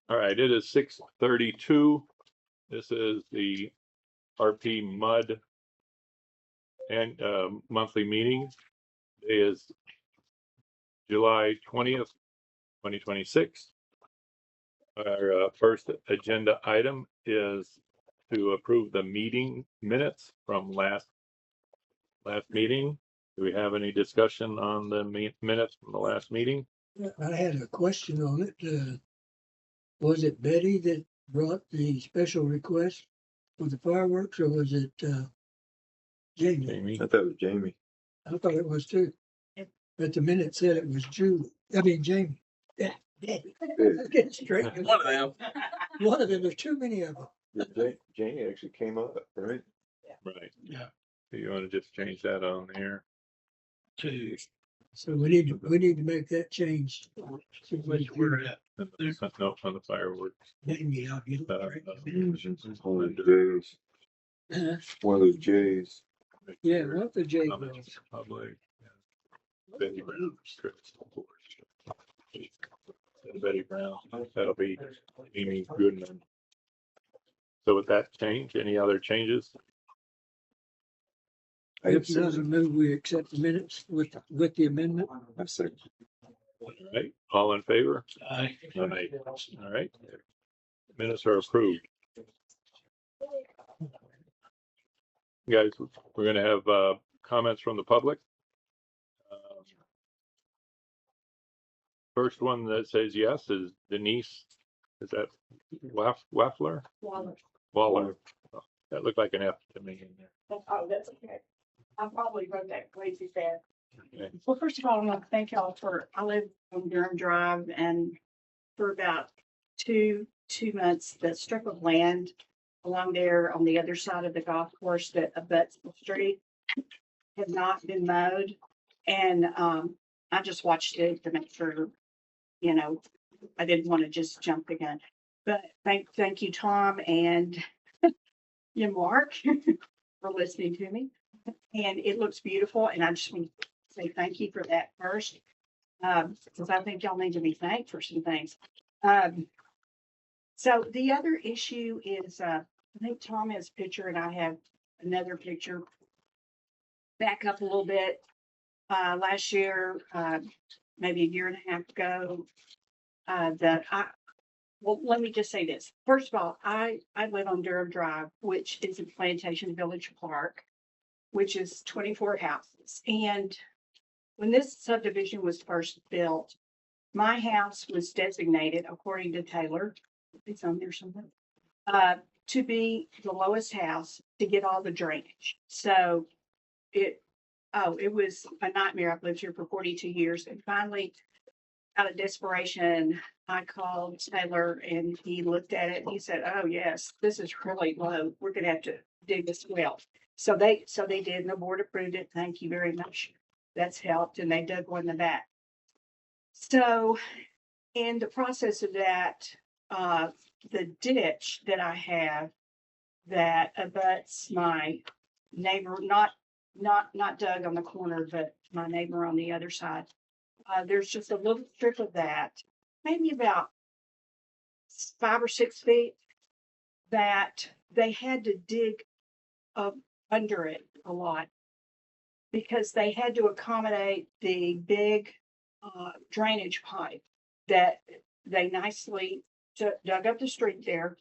All right, it is 6:32. This is the RPMUD and monthly meeting. It is July 20th, 2026. Our first agenda item is to approve the meeting minutes from last meeting. Do we have any discussion on the minutes from the last meeting? I had a question on it. Was it Betty that brought the special request for the fireworks, or was it Jamie? Jamie? I thought it was Jamie. I thought it was too. But the minute said it was Julie. I mean Jamie. Yeah, Betty. Get straight. One of them. One of them. There's too many of them. Jamie actually came up, right? Right. Yeah. Do you want to just change that on there? So we need to make that change. We're at. No, on the fireworks. Maybe I'll get it right. One of the J's. One of those J's. Yeah, what the J Comments, public. Betty Brown, Crystal Poarch. Betty Brown, that'll be Amy Goodman. So with that change, any other changes? If not, I move we accept the minutes with the amendment. I second. All right, all in favor? Aye. Aye. All right. Minutes are approved. Guys, we're going to have comments from the public. First one that says yes is Denise. Is that Waffler? Waller. Oh, that looked like an F to me in there. Oh, that's okay. I probably wrote that crazy fast. Okay. Well, first of all, I want to thank y'all I live on Denham Drive, and for about two months, the strip of land along there on the other side of the golf course that abuts the street had not been mowed. And I just watched it to make sure, I didn't want to just jump the gun. But thank you, Tom, and you, Mark, for listening to me. And it looks beautiful, and I just want to say thank you for that first, because I think y'all need to be thanked for some things. So the other issue is, I think Tom has a picture, and I have another picture. Back up a little bit. Last year, maybe a year and a half ago, well, let me just say this. First of all, I live on Durham Drive, which is in Plantation Village Park, which is 24 houses. And when this subdivision was first built, my house was designated, according to Taylor, it's on there somewhere, to be the lowest house to get all the drainage. So it was a nightmare. I've lived here for 42 years. And finally, out of desperation, I called Taylor, and he looked at it and he said, "Oh yes, this is really low. We're going to have to dig this well." So they did, and the board approved it. Thank you very much. That's helped, and they dug one in the back. So in the process of that, the ditch that I have that abuts my neighbor, not Doug on the corner, but my neighbor on the other side. There's just a little strip of that, maybe about 5 or 6 feet, that they had to dig under it a lot because they had to accommodate the big drainage pipe that they nicely dug up the street there,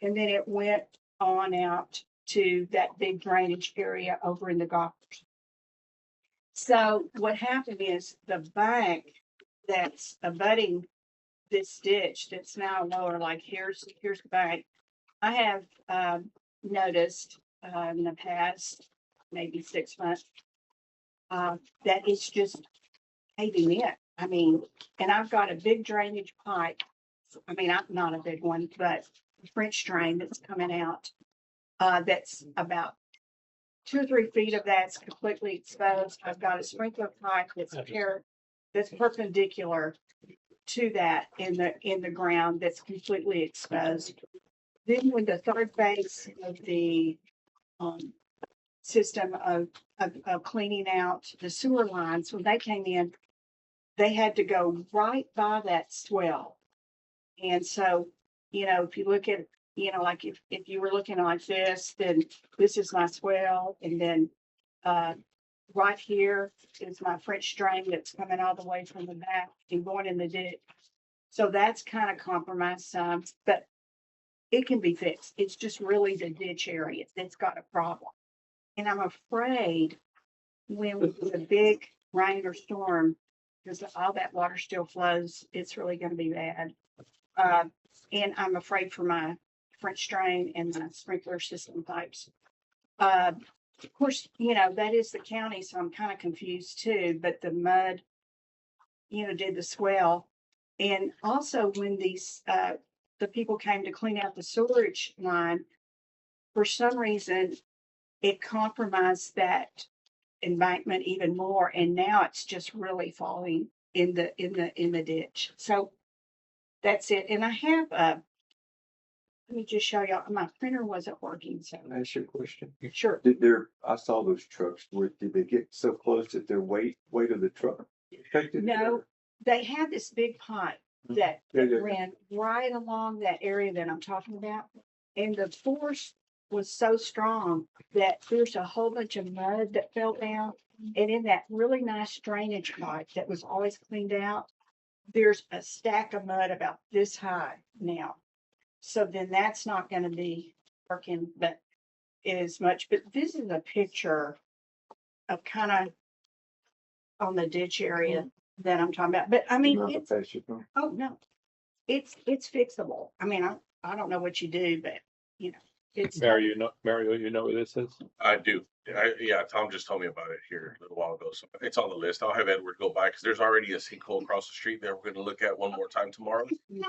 and then it went on out to that big drainage area over in the golf course. So what happened is the bank that's abutting this ditch that's now lower, like here's the bank. I have noticed in the past maybe 6 months that it's just caving in. I mean, and I've got a big drainage pipe. I mean, I'm not a big one, but a French drain that's coming out. That's about 2 or 3 feet of that's completely exposed. I've got a sprinkler pipe that's perpendicular to that in the ground that's completely exposed. Then when the third phase of the system of cleaning out the sewer lines, when they came in, they had to go right by that swell And so, if you look at, like if you were looking like this, then this is my swell. And then right here is my French drain that's coming all the way from the back and going in the ditch. So that's kind of compromised some, but it can be fixed. It's just really the ditch area that's got a problem. And I'm afraid when the big rain or storm, because all that water still flows, it's really going to be bad. And I'm afraid for my French drain and my sprinkler system pipes. Of course, that is the county, so I'm kind of confused too, but the mud, did the swell. And also when the people came to clean out the storage line, for some reason, it compromised that embankment even more. And now it's just really falling in the ditch. So that's it. And I have, let me just show y'all, my printer wasn't working, so. Can I ask you a question? Sure. I saw those trucks, did they get so close that their weight of the truck affected? No, they had this big pipe that Yeah, yeah. ran right along that area that I'm talking about. And the force was so strong that there's a whole bunch of mud that fell down. And in that really nice drainage pipe that was always cleaned out, there's a stack of mud about this high now. So then that's not going to be working, but as much. But this is a picture of kind of on the ditch area that I'm talking about. But I mean, Not it's, the patient, no. oh no, it's fixable. I mean, I don't know what you do, but it's. Mario, what this is? I do. Yeah, Tom just told me about it here a little while ago. So it's on the list. I'll have Edward go by because there's already a sinkhole across the street that we're going to look at one more time tomorrow.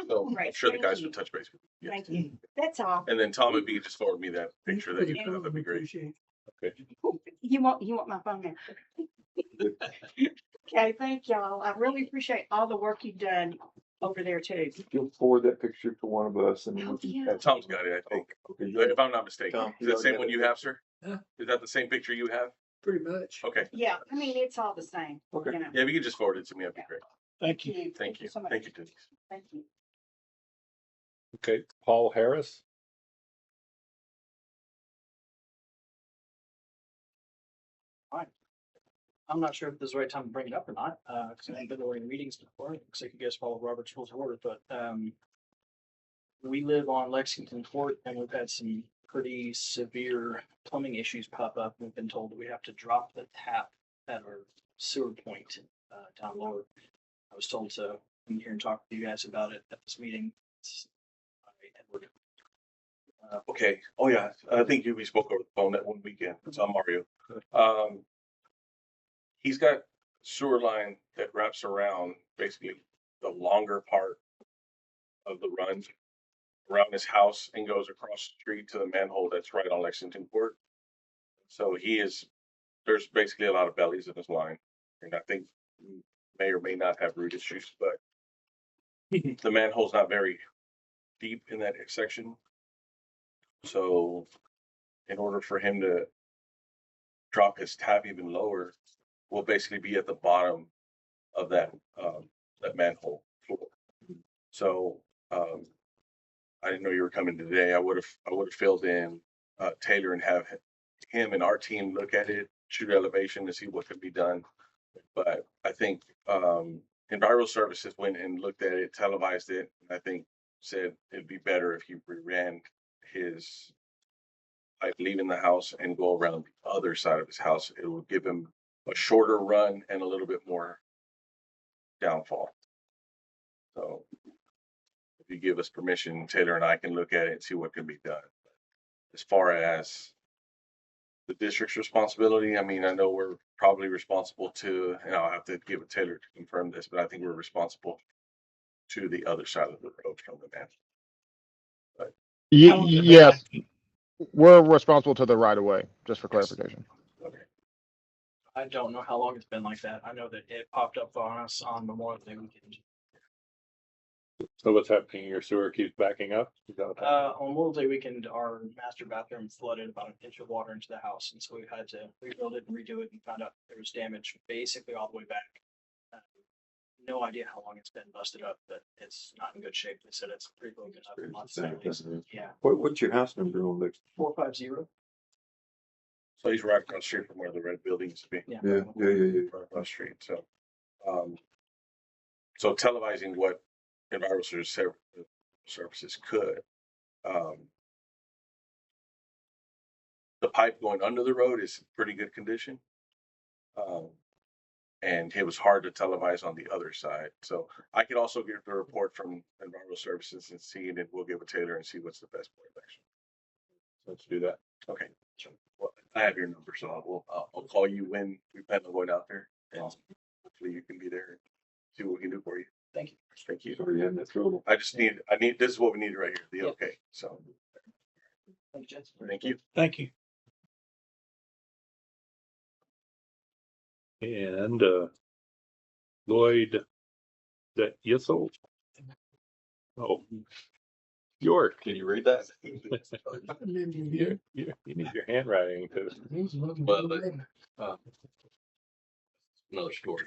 So I'm Great, sure the thank guys you. will touch base with you. Thank you. That's all. And then Tom, if you could just forward me that picture that you have, that'd be great. Appreciate Okay. You want my phone number? Okay, thank y'all. I really appreciate all the work you've done over there too. You'll forward that picture to one of us and then we can. Yeah. Tom's got it, I think. Okay, good. If I'm not mistaken. Tom, Is that the same one you have, sir? Huh? Is that the same picture you have? pretty much. Okay. Yeah, I mean, it's all the same. Okay. Yeah, if you could just forward it to me, that'd be great. Thank you. Thank you. so much. Thank you, Denise. Thank you. Okay, Paul Harris. I'm not sure if this is the right time to bring it up or not, because I haven't been to any meetings before. Looks like you guys follow Robert's Rules of Order, but we live on Lexington Court and we've had some pretty severe plumbing issues pop up. We've been told that we have to drop the tap at our sewer point down lower. I was told to come here and talk to you guys about it at this meeting. Edward. Okay. Oh, yeah. I think we spoke over the phone that one weekend. It's on Mario. He's got sewer line that wraps around basically the longer part of the run around his house and goes across the street to the manhole that's right on Lexington Court. So there's basically a lot of bellies in his line. And I think may or may not have root issues, but the manhole's not very deep in that section. So in order for him to drop his tap even lower, we'll basically be at the bottom of that manhole floor. So I didn't know you were coming today. I would have filled in Taylor and have him and our team look at it, shoot elevation to see what could be done. But I think Enviro Services went and looked at it, televised it, and I think said it'd be better if he ran his pipe leaving the house and go around the other side of his house. It will give him a shorter run and a little bit more downfall. So if you give us permission, Taylor and I can look at it and see what can be done. As far as the district's responsibility, I mean, I know we're probably responsible to, and I'll have to give it Taylor to confirm this, but I think we're responsible to the other side of the road from the man. Yes, we're responsible to the right of way, just for clarification. Okay. I don't know how long it's been like that. I know that it popped up on us on Memorial Day weekend. So what's happening? Your sewer keeps backing up? Is that what happened? On Memorial Day weekend, our master bathroom flooded about an inch of water into the house, and so we had to rebuild it and redo it, and found out there was damage basically all the way back. no idea how long it's been busted up, but it's not in good shape. They said it's pretty broken up. It's Lots the of same things. thing. Yeah, What's your house number on the? 450. So he's right across the street from where the red building used to be. Yeah. Yeah. Right across the street, so. So televising what environmental services could. The pipe going under the road is in pretty good condition. And it was hard to televise on the other side. So I could also get the report from environmental services and see, and then we'll give it to Taylor and see what's the best point of action. Let's do that. Okay. Well, I have your number, so I'll call you when we plan on going out there. And hopefully you can be there and see what we can do for you. Thank you. Thank you. Sorry, yeah, that's trouble. This is what we need right here, the Yep. okay, so, Thank you, Jens. thank you. Thank you. And Lloyd, that Yissel? Oh, York. Can you read that? You need your handwriting to. Well, another story.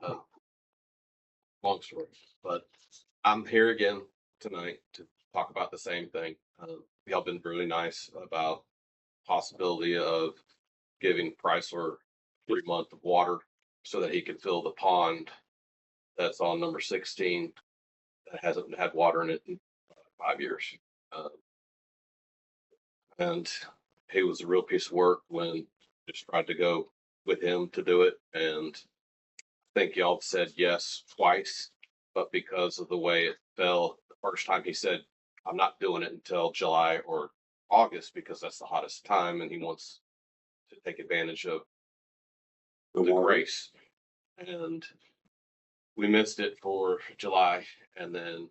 Uh, Long story, but I'm here again tonight to talk about the same thing. Y'all been really nice about possibility of giving Chrysler 3 months of water so that he can fill the pond that's on number 16 that hasn't had water in it in 5 years. And he was a real piece of work when just tried to go with him to do it. And I think y'all said yes twice, but because of the way it fell, the first time he said, I'm not doing it until July or August because that's the hottest time and he wants to take advantage of the grace. And we missed it for July. And then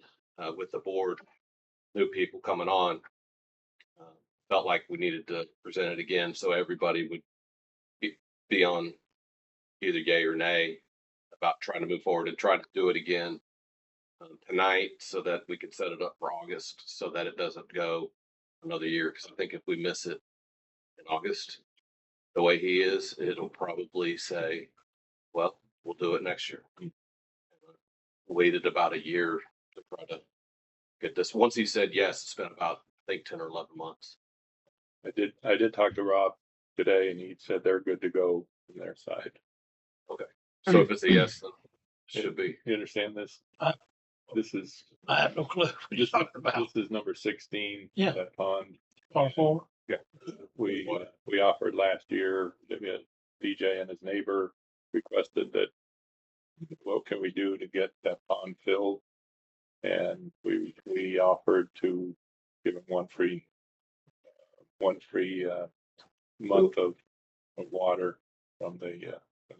with the board, new people coming on, felt like we needed to present it again so everybody would be on either yay or nay about trying to move forward and try to do it again tonight so that we can set it up for August so that it doesn't go another year. Because I think if we miss it in August, the way he is, it'll probably say, well, we'll do it next year. Waited about a year to try to get this. Once he said yes, it's been about, I think, 10 or 11 months. I did talk to Rob today and he said they're good to go from their side. So if it's a yes, then it should be. You understand this? This is, I have no clue what you're this talking about. is number 16. Yeah. That pond. Par four. Yeah. We offered last year, DJ and his neighbor requested that, what can we do to get that pond filled? And we offered to give him one free month of water from the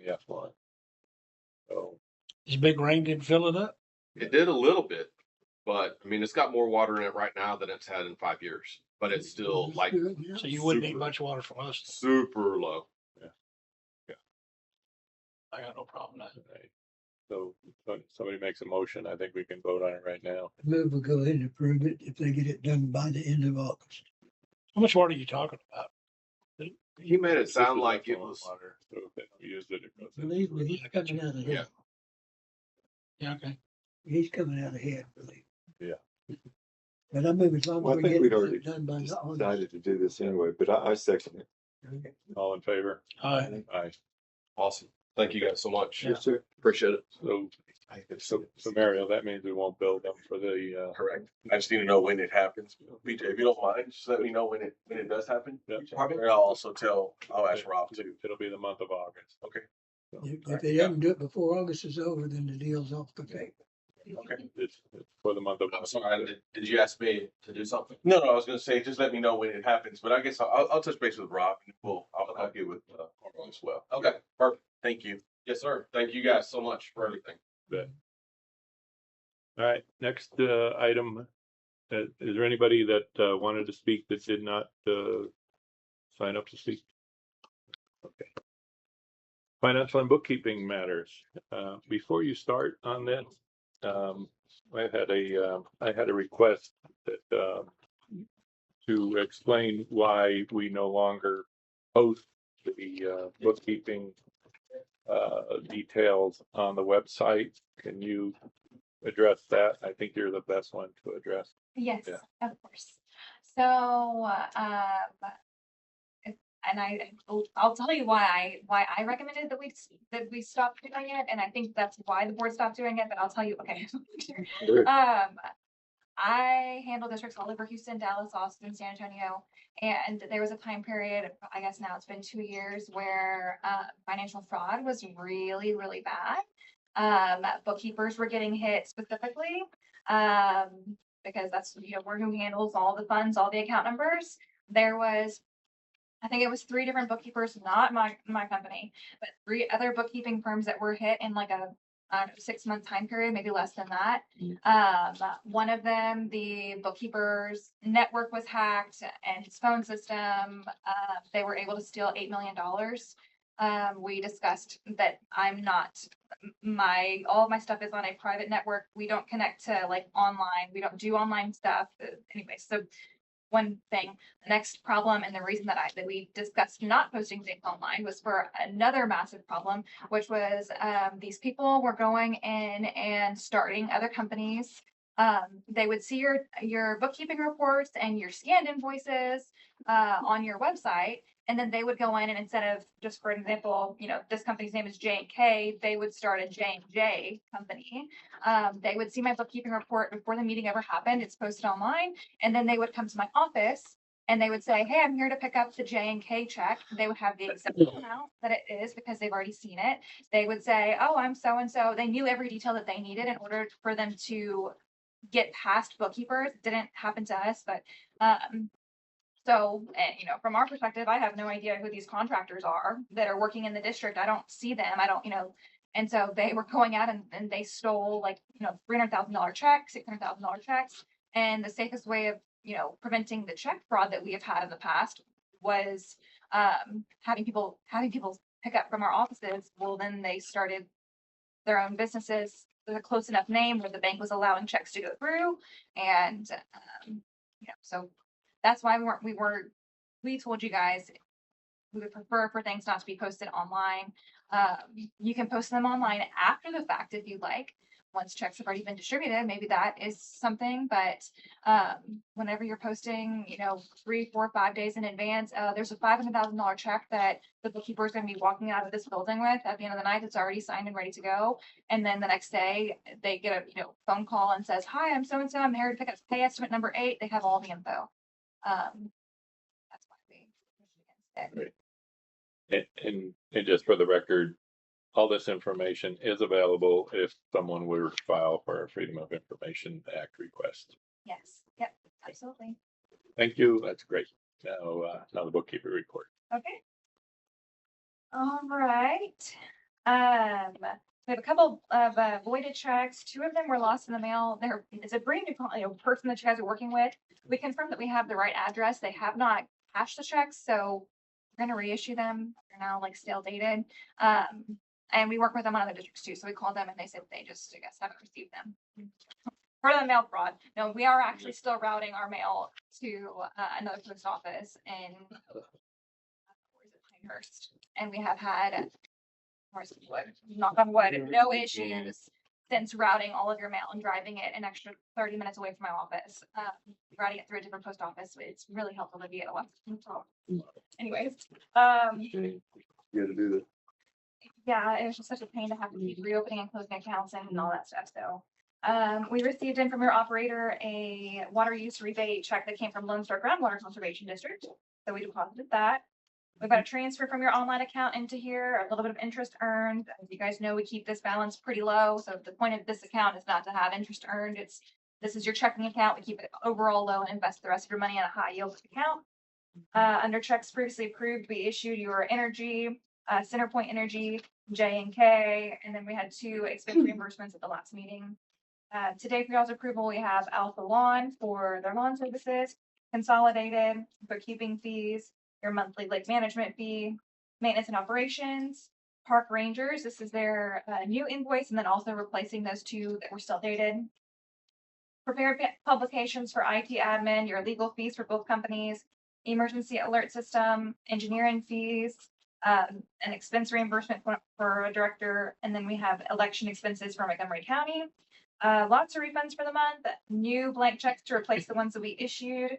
effluent. So This big rain didn't fill it up? It did a little bit, but I mean, it's got more water in it right now than it's had in 5 years, but it's still like So you wouldn't need super- much water from us. super low. I got no problem with that. right. So somebody makes a motion, I think we can vote on it right now. Move will go ahead and approve it if they get it done by the end of August. How much water are you talking about? He made it This sound is like it effluent was, water, so if they don't use it, it goes in. Believe me, he's coming out ahead. Yeah, okay. He's coming out ahead, believe. Yeah. But I move as long Well, as I we think we'd get already it done by the August. decided to do this anyway, but I second it. All in favor? Aye. Aye. awesome. Thank you guys so much. Yes, sir. Appreciate it. So Mario, that means we won't build them for the, Correct. I just need to know when it happens. BJ, if you don't mind, just let me know when it does happen. Yeah. And I'll ask Rob too. it'll be the month of August. Okay. So, If they doesn't do it before August is over, then the deal's off the table. Okay. It's for the month of I'm August. sorry, did you ask me to do something? No, I was gonna say, just let me know when it happens, but I guess I'll touch base with Rob and I'll get with Karl as well. Okay, perfect. Thank you. Yes, sir. Thank you guys so much for everything. All right, next item. Is there anybody that wanted to speak that did not sign up to speak? Okay. Financial and bookkeeping matters. Before you start on this, I had a request that to explain why we no longer post the bookkeeping details on the website. Can you address that? I think you're the best one to address. Yes, Yeah. of course. So, and I'll tell you why I recommended that we stop doing it, and I think that's why the board stopped doing it. But I'll tell you, okay. I handle districts all over Houston, Dallas, Austin, San Antonio, and there was a time period, I guess now it's been 2 years, where financial fraud was really, really bad. Bookkeepers were getting hit specifically because that's we're who handles all the funds, all the account numbers. There was, I think it was 3 different bookkeepers, not my company, but 3 other bookkeeping firms that were hit in like a 6-month time period, maybe less than that. One of them, the bookkeeper's network was hacked and his phone system, they were able to steal $8 million. We discussed that all of my stuff is on a private network. We don't connect to like online. We don't do online stuff. Anyway, so one thing. The next problem, and the reason that we discussed not posting things online, was for another massive problem, which was these people were going in and starting other companies. They would see your bookkeeping reports and your scanned invoices on your website, and then they would go in and instead of, just for example, this company's name is J&K, they would start a J&J company. They would see my bookkeeping report before the meeting ever happened. It's posted online. And then they would come to my office and they would say, hey, I'm here to pick up the J&K check. They would have the exact amount that it is because they've already seen it. They would say, oh, I'm so-and-so. They knew every detail that they needed in order for them to get past bookkeepers. It didn't happen to us, but so, from our perspective, I have no idea who these contractors are that are working in the district. I don't see them. I don't, and so they were going out and they stole like, $300,000 checks, $600,000 checks. And the safest way of, preventing the check fraud that we have had in the past was having people pick up from our offices. Well, then they started their own businesses with a close enough name where the bank was allowing checks to go through. And, so that's why we told you guys we would prefer for things not to be posted online. You can post them online after the fact if you'd like. Once checks have already been distributed, maybe that is something, but whenever you're posting, 3, 4, 5 days in advance, there's a $500,000 check that the bookkeeper is going to be walking out of this building with at the end of the night. It's already signed and ready to go. And then the next day they get a phone call and says, hi, I'm so-and-so. I'm here to pick up pay estimate number 8. They have all the info. That's why we pushed against it. And just for the record, all this information is available if someone were to file for a Freedom of Information Act request. Yes. Yep. Absolutely. Thank you. That's great. Now the bookkeeper report. Okay. All right. We have a couple of voided checks. 2 of them were lost in the mail. It's a brand new person that you guys are working with. We confirmed that we have the right address. They have not cashed the checks, so we're going to reissue them. They're now like stale dated. And we work with them on other districts too. So we called them and they said they just, I guess, haven't received them. For the mail fraud. No, we are actually still routing our mail to another post office in Pinehurst. And we have had, knock on wood, no issues since routing all of your mail and driving it an extra 30 minutes away from my office. Routing it through a different post office. It's really helpful to be at a left. Anyways. You gotta do that. Yeah, it was just such a pain to have to keep reopening and closing accounts and all that stuff. So we received in from your operator a water use rebate check that came from Lone Star Groundwater Conservation District. So we deposited that. We've got a transfer from your online account into here, a little bit of interest earned. As you guys know, we keep this balance pretty low. So the point of this account is not to have interest earned. This is your checking account. We keep it overall low and invest the rest of your money in a high yield account. Under checks previously approved, we issued your energy, Centerpoint Energy, J&K, and then we had 2 expense reimbursements at the last meeting. Today, for y'all's approval, we have Alpha Lawn for their lawn services, Consolidated, bookkeeping fees, your monthly lake management fee, maintenance and operations, Park Rangers. This is their new invoice, and then also replacing those 2 that were still dated. Prepared publications for IT admin, your legal fees for both companies, emergency alert system, engineering fees, an expense reimbursement for a director, and then we have election expenses for Montgomery County. Lots of refunds for the month, new blank checks to replace the ones that we issued.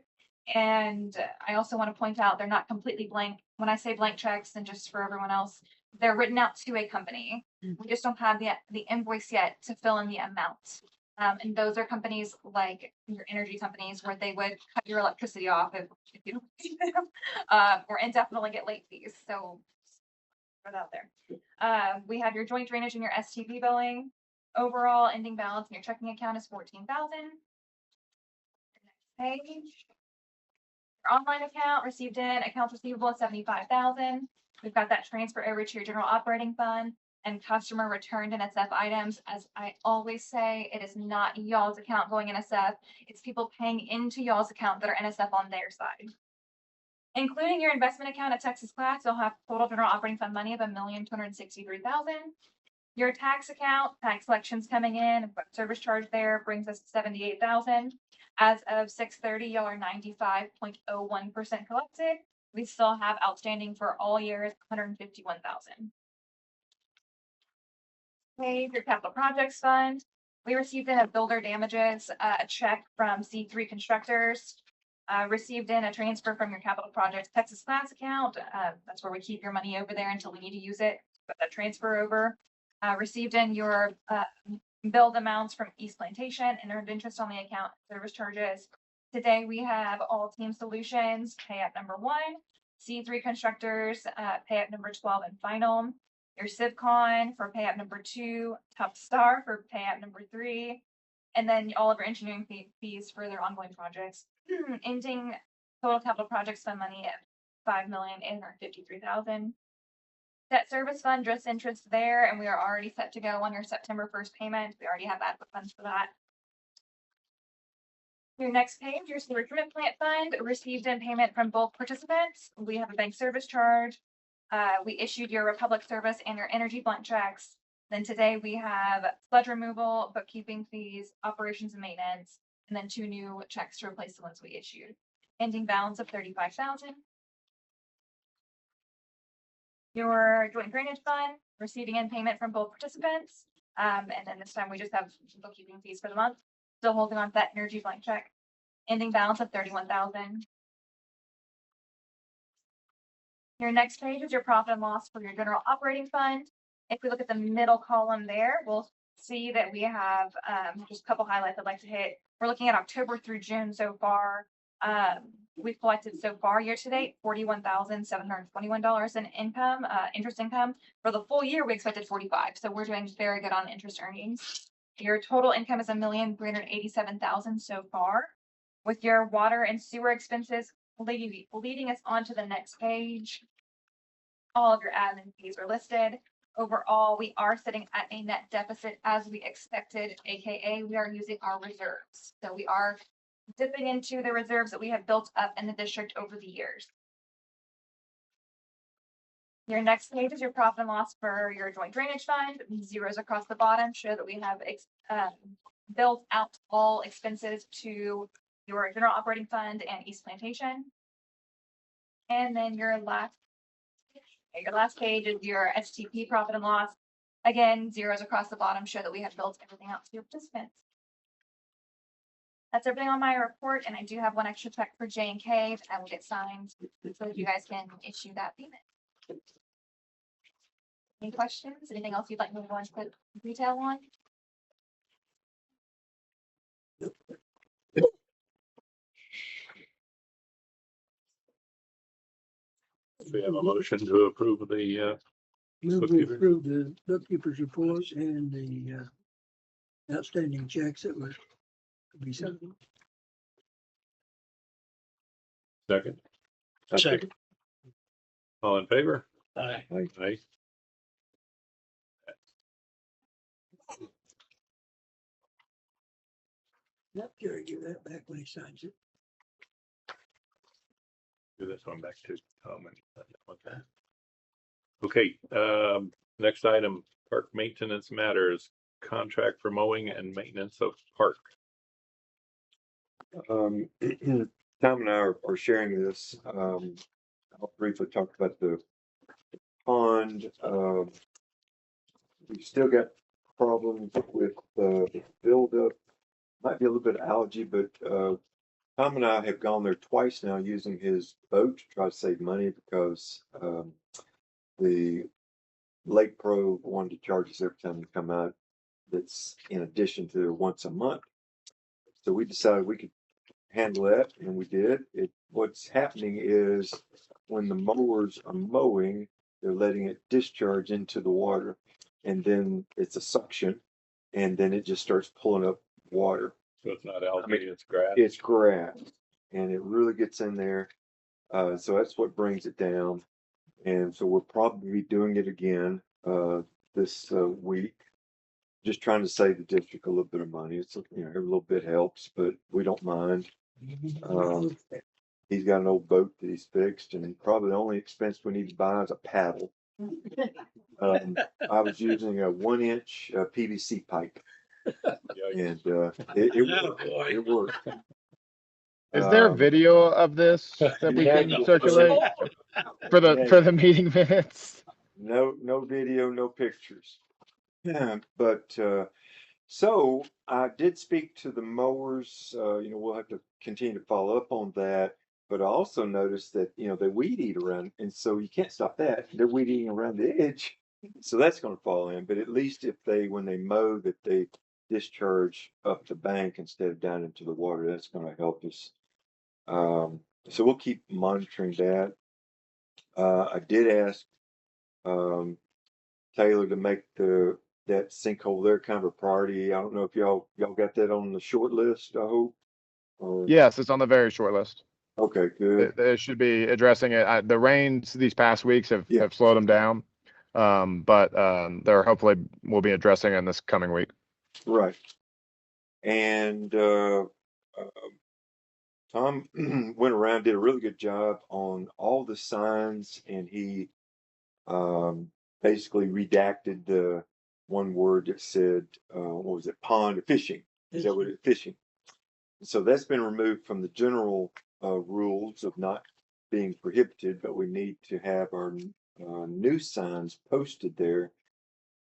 And I also want to point out they're not completely blank. When I say blank checks, and just for everyone else, they're written out to a company. We just don't have the invoice yet to fill in the amount. And those are companies like your energy companies where they would cut your electricity off if you don't pay them, or indefinitely get late fees. So put it out there. We have your joint drainage and your STP billing. Overall ending balance in your checking account is 14,000. Next page. Your online account received in accounts receivable of 75,000. We've got that transfer over to your general operating fund and customer returned NSF items. As I always say, it is not y'all's account going NSF. It's people paying into y'all's account that are NSF on their side. Including your investment account at Texas Class, you'll have total general operating fund money of $1,263,000. Your tax account, tax collections coming in, service charge there brings us to 78,000. As of 6:30, y'all are 95.01% collected. We still have outstanding for all years 151,000. Okay, your capital projects fund. We received in a builder damages a check from C3 Constructors. Received in a transfer from your capital projects Texas Class account. That's where we keep your money over there until we need to use it. Put that transfer over. Received in your billed amounts from East Plantation and earned interest on the account service charges. Today we have All Team Solutions, pay app number 1, C3 Constructors, pay app number 12 and final. Your CivCon for pay app number 2, Top Star for pay app number 3, and then all of your engineering fees for their ongoing projects. Ending total capital projects fund money at $5,853,000. Debt service fund, just interest there, and we are already set to go on your September 1st payment. We already have adequate funds for that. Your next page, your sewer treatment plant fund, received in payment from both participants. We have a bank service charge. We issued your Republic service and your energy blunt checks. Then today we have sludge removal, bookkeeping fees, operations and maintenance, and then 2 new checks to replace the ones we issued. Ending balance of 35,000. Your joint drainage fund, receiving in payment from both participants. And then this time we just have bookkeeping fees for the month. Still holding on to that energy blank check. Ending balance of 31,000. Your next page is your profit and loss for your general operating fund. If we look at the middle column there, we'll see that we have just a couple highlights I'd like to hit. We're looking at October through June so far. We've collected so far year to date $41,721 in income, interest income. For the full year, we expected 45. So we're doing very good on interest earnings. Your total income is $1,387,000 so far. With your water and sewer expenses leading us on to the next page. All of your admin fees are listed. Overall, we are sitting at a net deficit as we expected, aka we are using our reserves. So we are dipping into the reserves that we have built up in the district over the years. Your next page is your profit and loss for your joint drainage fund. Zeros across the bottom show that we have built out all expenses to your general operating fund and East Plantation. And then your last page is your STP profit and loss. Again, zeros across the bottom show that we have built everything out to your participants. That's everything on my report, and I do have one extra check for J and K that will get signed so that you guys can issue that payment. Any questions? Anything else you'd like me to go into detail on? We have a motion to approve the Move we bookkeeper. approve the bookkeeper's report and the outstanding checks that were to be sent. Second. Second. All in favor? Aye. Aye. Yep, Jerry, give that back when he signs it. Do this one back to Tom and okay. Okay, next item, park maintenance matters, contract for mowing and maintenance of park. Tom and I are sharing this. I'll briefly talk about the pond, we still got problems with, the buildup. Might be a little bit of algae, but, Tom and I have gone there twice now using his boat to try to save money because, the Lake Pro wanted to charge us every time we come out. That's in addition to once a month. So we decided we could handle that, and we did. What's happening is when the mowers are mowing, they're letting it discharge into the water, and then it's a suction, and then it just starts pulling up water. So it's not algae, it's grass. It's grass, and it really gets in there. So that's what brings it down. And so we'll probably be doing it again this week. Just trying to save the district a little bit of money. It's, every little bit helps, but we don't mind. He's got an old boat that he's fixed, and probably the only expense we need to buy is a paddle. I was using a 1-inch PVC pipe, and it worked. It worked. Is there video of this that we can circulate for the meeting minutes? No video, no pictures. Yeah, but so I did speak to the mowers. We'll have to continue to follow up on that. But I also noticed that they weed eat around, and so you can't stop that. They're weed eating around the edge, so that's going to fall in. But at least if when they mow, that they discharge up the bank instead of down into the water, that's going to help us. So we'll keep monitoring that. I did ask Taylor to make that sinkhole there kind of a priority. I don't know if y'all got that on the short list, I hope. Yes, it's on the very short list. Okay, good. It should be addressing it. The rains these past weeks have slowed them down. But they're hopefully we'll be addressing it in this coming week. Right. And Tom went around, did a really good job on all the signs, and he basically redacted the one word that said, what was it, pond or fishing? Is that what it, fishing? So that's been removed from the general rules of not being prohibited, but we need to have our new signs posted there.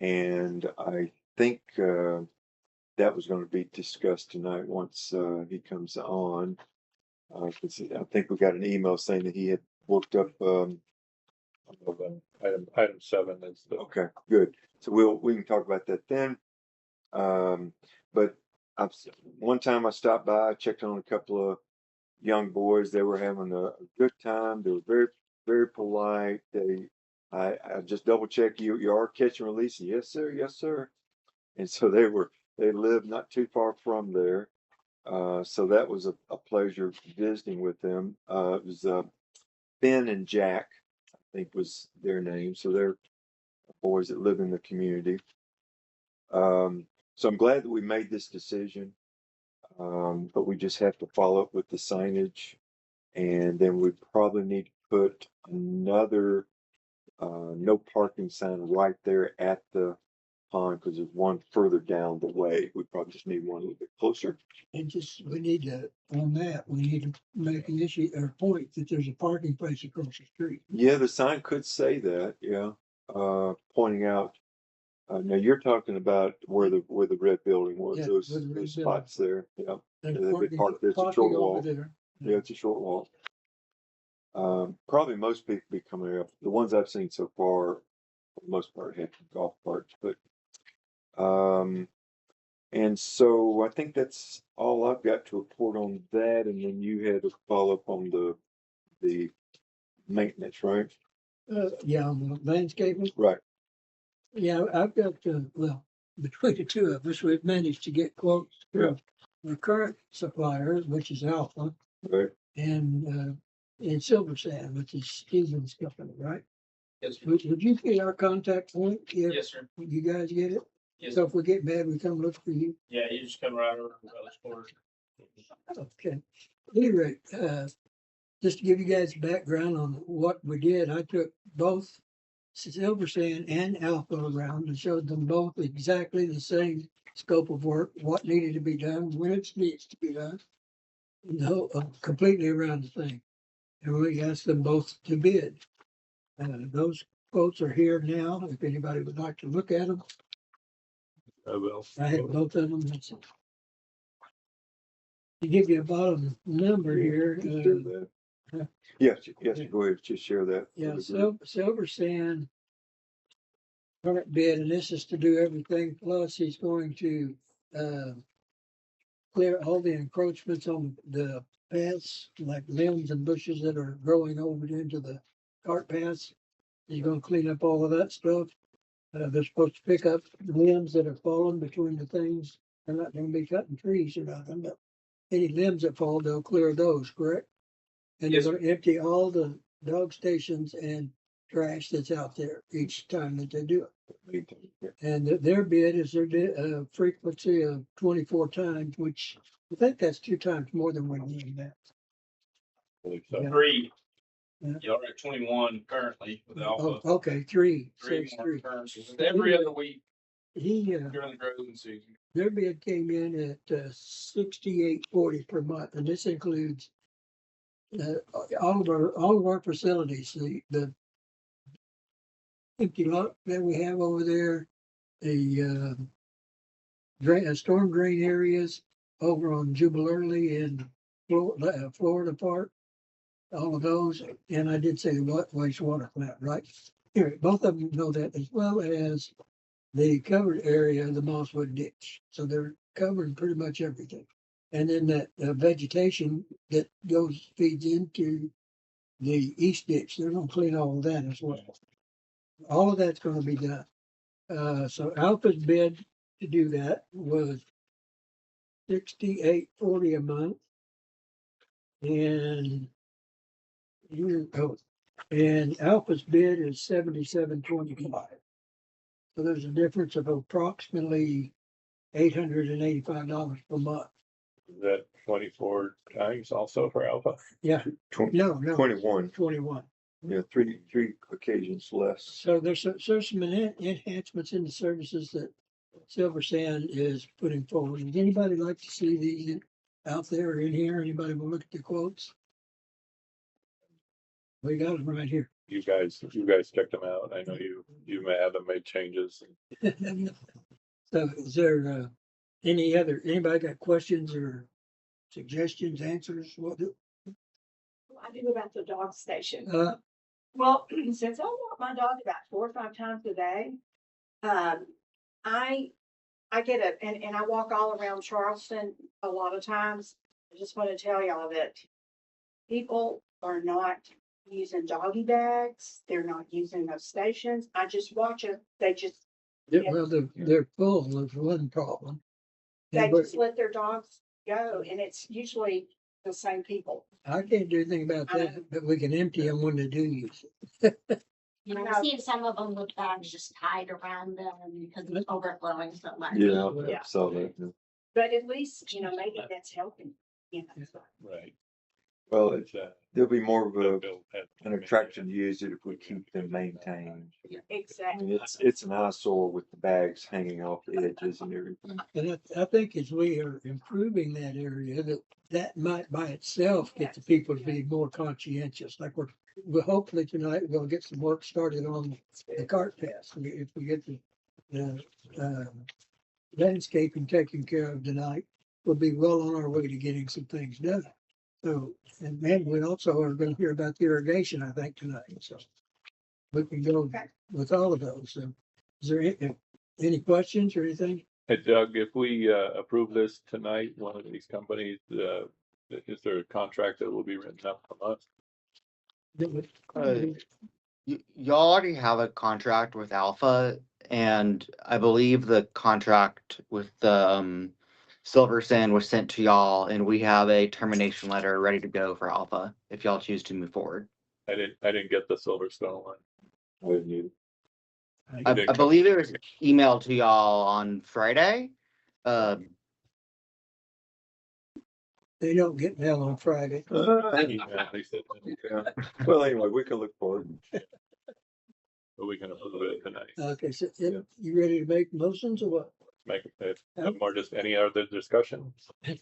And I think that was going to be discussed tonight once he comes on. I think we got an email saying that he had worked up Item 7 is the. Okay, good. So we can talk about that then. But one time I stopped by, I checked on a couple of young boys. They were having a good time. They were very, very polite. I just double checked, you are catch and release. Yes, sir. Yes, sir. And so they lived not too far from there. So that was a pleasure visiting with them. It was Ben and Jack, I think was their name. So they're boys that live in the community. So I'm glad that we made this decision. But we just have to follow up with the signage, and then we probably need to put another no parking sign right there at the pond, because there's one further down the way. We probably just need one a little bit closer. And we need to make an issue or point that there's a parking place across the street. Yeah, the sign could say that, yeah. Pointing out, now you're talking about where the red building was, Yeah, those spots there, yeah. There's It's a short walk. Yeah, it's a short walk. Probably most people be coming up. The ones I've seen so far, for the most part, have golf carts, but and so I think that's all I've got to report on that. And then you had to follow up on the maintenance, right? Yeah, on the landscaping. Right. Yeah, I've got between the two of us, we've managed to get quotes from our current supplier, which is Alpha, Right. and Silver Sand, which is Stevens' company, right? Yes, sir. Would you get our contact point? Yes, sir. You guys get it? Yes. So if we get bad, we come look for you. Yeah, you just come right over to the village quarters. Okay. Anyway, just to give you guys background on what we did, I took both Silver Sand and Alpha around and showed them both exactly the same scope of work, what needed to be done, when it needs to be done, completely around the thing. And we asked them both to bid. Those quotes are here now, if anybody would like to look at them. Well, I had both of them. To give you a bottom number here, Just share that. Yes, yes, go ahead, just share that. for yeah, the group. Silver Sand current bid, and this is to do everything, plus he's going to, clear all the encroachments on the paths, like limbs and bushes that are growing over into the cart paths. He's gonna clean up all of that stuff. They're supposed to pick up limbs that have fallen between the things. They're not gonna be cutting trees or nothing, but any limbs that fall, they'll clear those, correct? And they're Yes. gonna empty all the dog stations and trash that's out there each time that they do it. And their bid is their frequency of 24 times, which I think that's 2 times more than we need that. believe so. Yeah. 3. Yeah. You're at 21 currently with Alpha. Oh, okay, 3, 3 says more 3. terms. Every other week He, during the grazing season. their bid came in at 68.40 per month, and this includes all of our facilities, the empty lot that we have over there, the storm drain areas over on Jubilee and Florida Park, all of those, and I did say the wastewater plant, right? Here, both of them know that, as well as the covered area of the Mosswood ditch. So they're covering pretty much everything. And then that vegetation that feeds into the east ditch, they're gonna clean all of that as well. All of that's gonna be done. So Alpha's bid to do that was $68.40 a month. And Alpha's bid is $77.25. So there's a difference of approximately $885 per month. Is that 24 times also for Alpha? Yeah, Twen- no, 21, 21. yeah, three occasions less. So there's some enhancements in the services that Silver Sand is putting forward. Would anybody like to see these out there or in here? Anybody will look at the quotes? We got them right here. You guys checked them out. I know you may have made changes. So is there anybody got questions or suggestions, answers? I do about the dog station. Uh, Well, since I walk my dog about 4 or 5 times a day, I get and I walk all around Charleston a lot of times. I just want to tell y'all that people are not using doggy bags. They're not using those stations. I just watch them. They just well, they're full of one problem. they And just let their dogs go, and it's usually the same people. I can't do anything about that, but we can empty them when they do use it. You know, I've seen some of them with bags just tied around them because it's overflowing so much. Yeah, Yeah. I saw that. Yeah. But at least, maybe that's helping. Right. Well, It's, there'll be more of Bill had- an attraction to use it if we keep them maintained. I Exactly. mean, it's an eyesore with the bags hanging off the edges and everything. And I think as we are improving that area, that might by itself get the people to be more conscientious. Like we're hopefully tonight, we're gonna get some work started on the cart paths. If we get the landscaping taken care of tonight, we'll be well on our way to getting some things done. So, and then we also are gonna hear about the irrigation, I think, tonight, so we can go with all of those. So is there any questions or anything? Hey Doug, if we approve this tonight, one of these companies, is there a contract that will be written up from us? You already have a contract with Alpha, and I believe the contract with the Silver Sand was sent to y'all, and we have a termination letter ready to go for Alpha if y'all choose to move forward. I didn't get the Silverstone one. I didn't either. I didn't believe it was emailed to y'all on Friday. They don't get mail on Friday. Yeah, they said, Yeah. Well, anyway, we can look forward. but we can approve it tonight. Okay, so Yeah. you ready to make motions or what? Make it, or just any other discussion? Then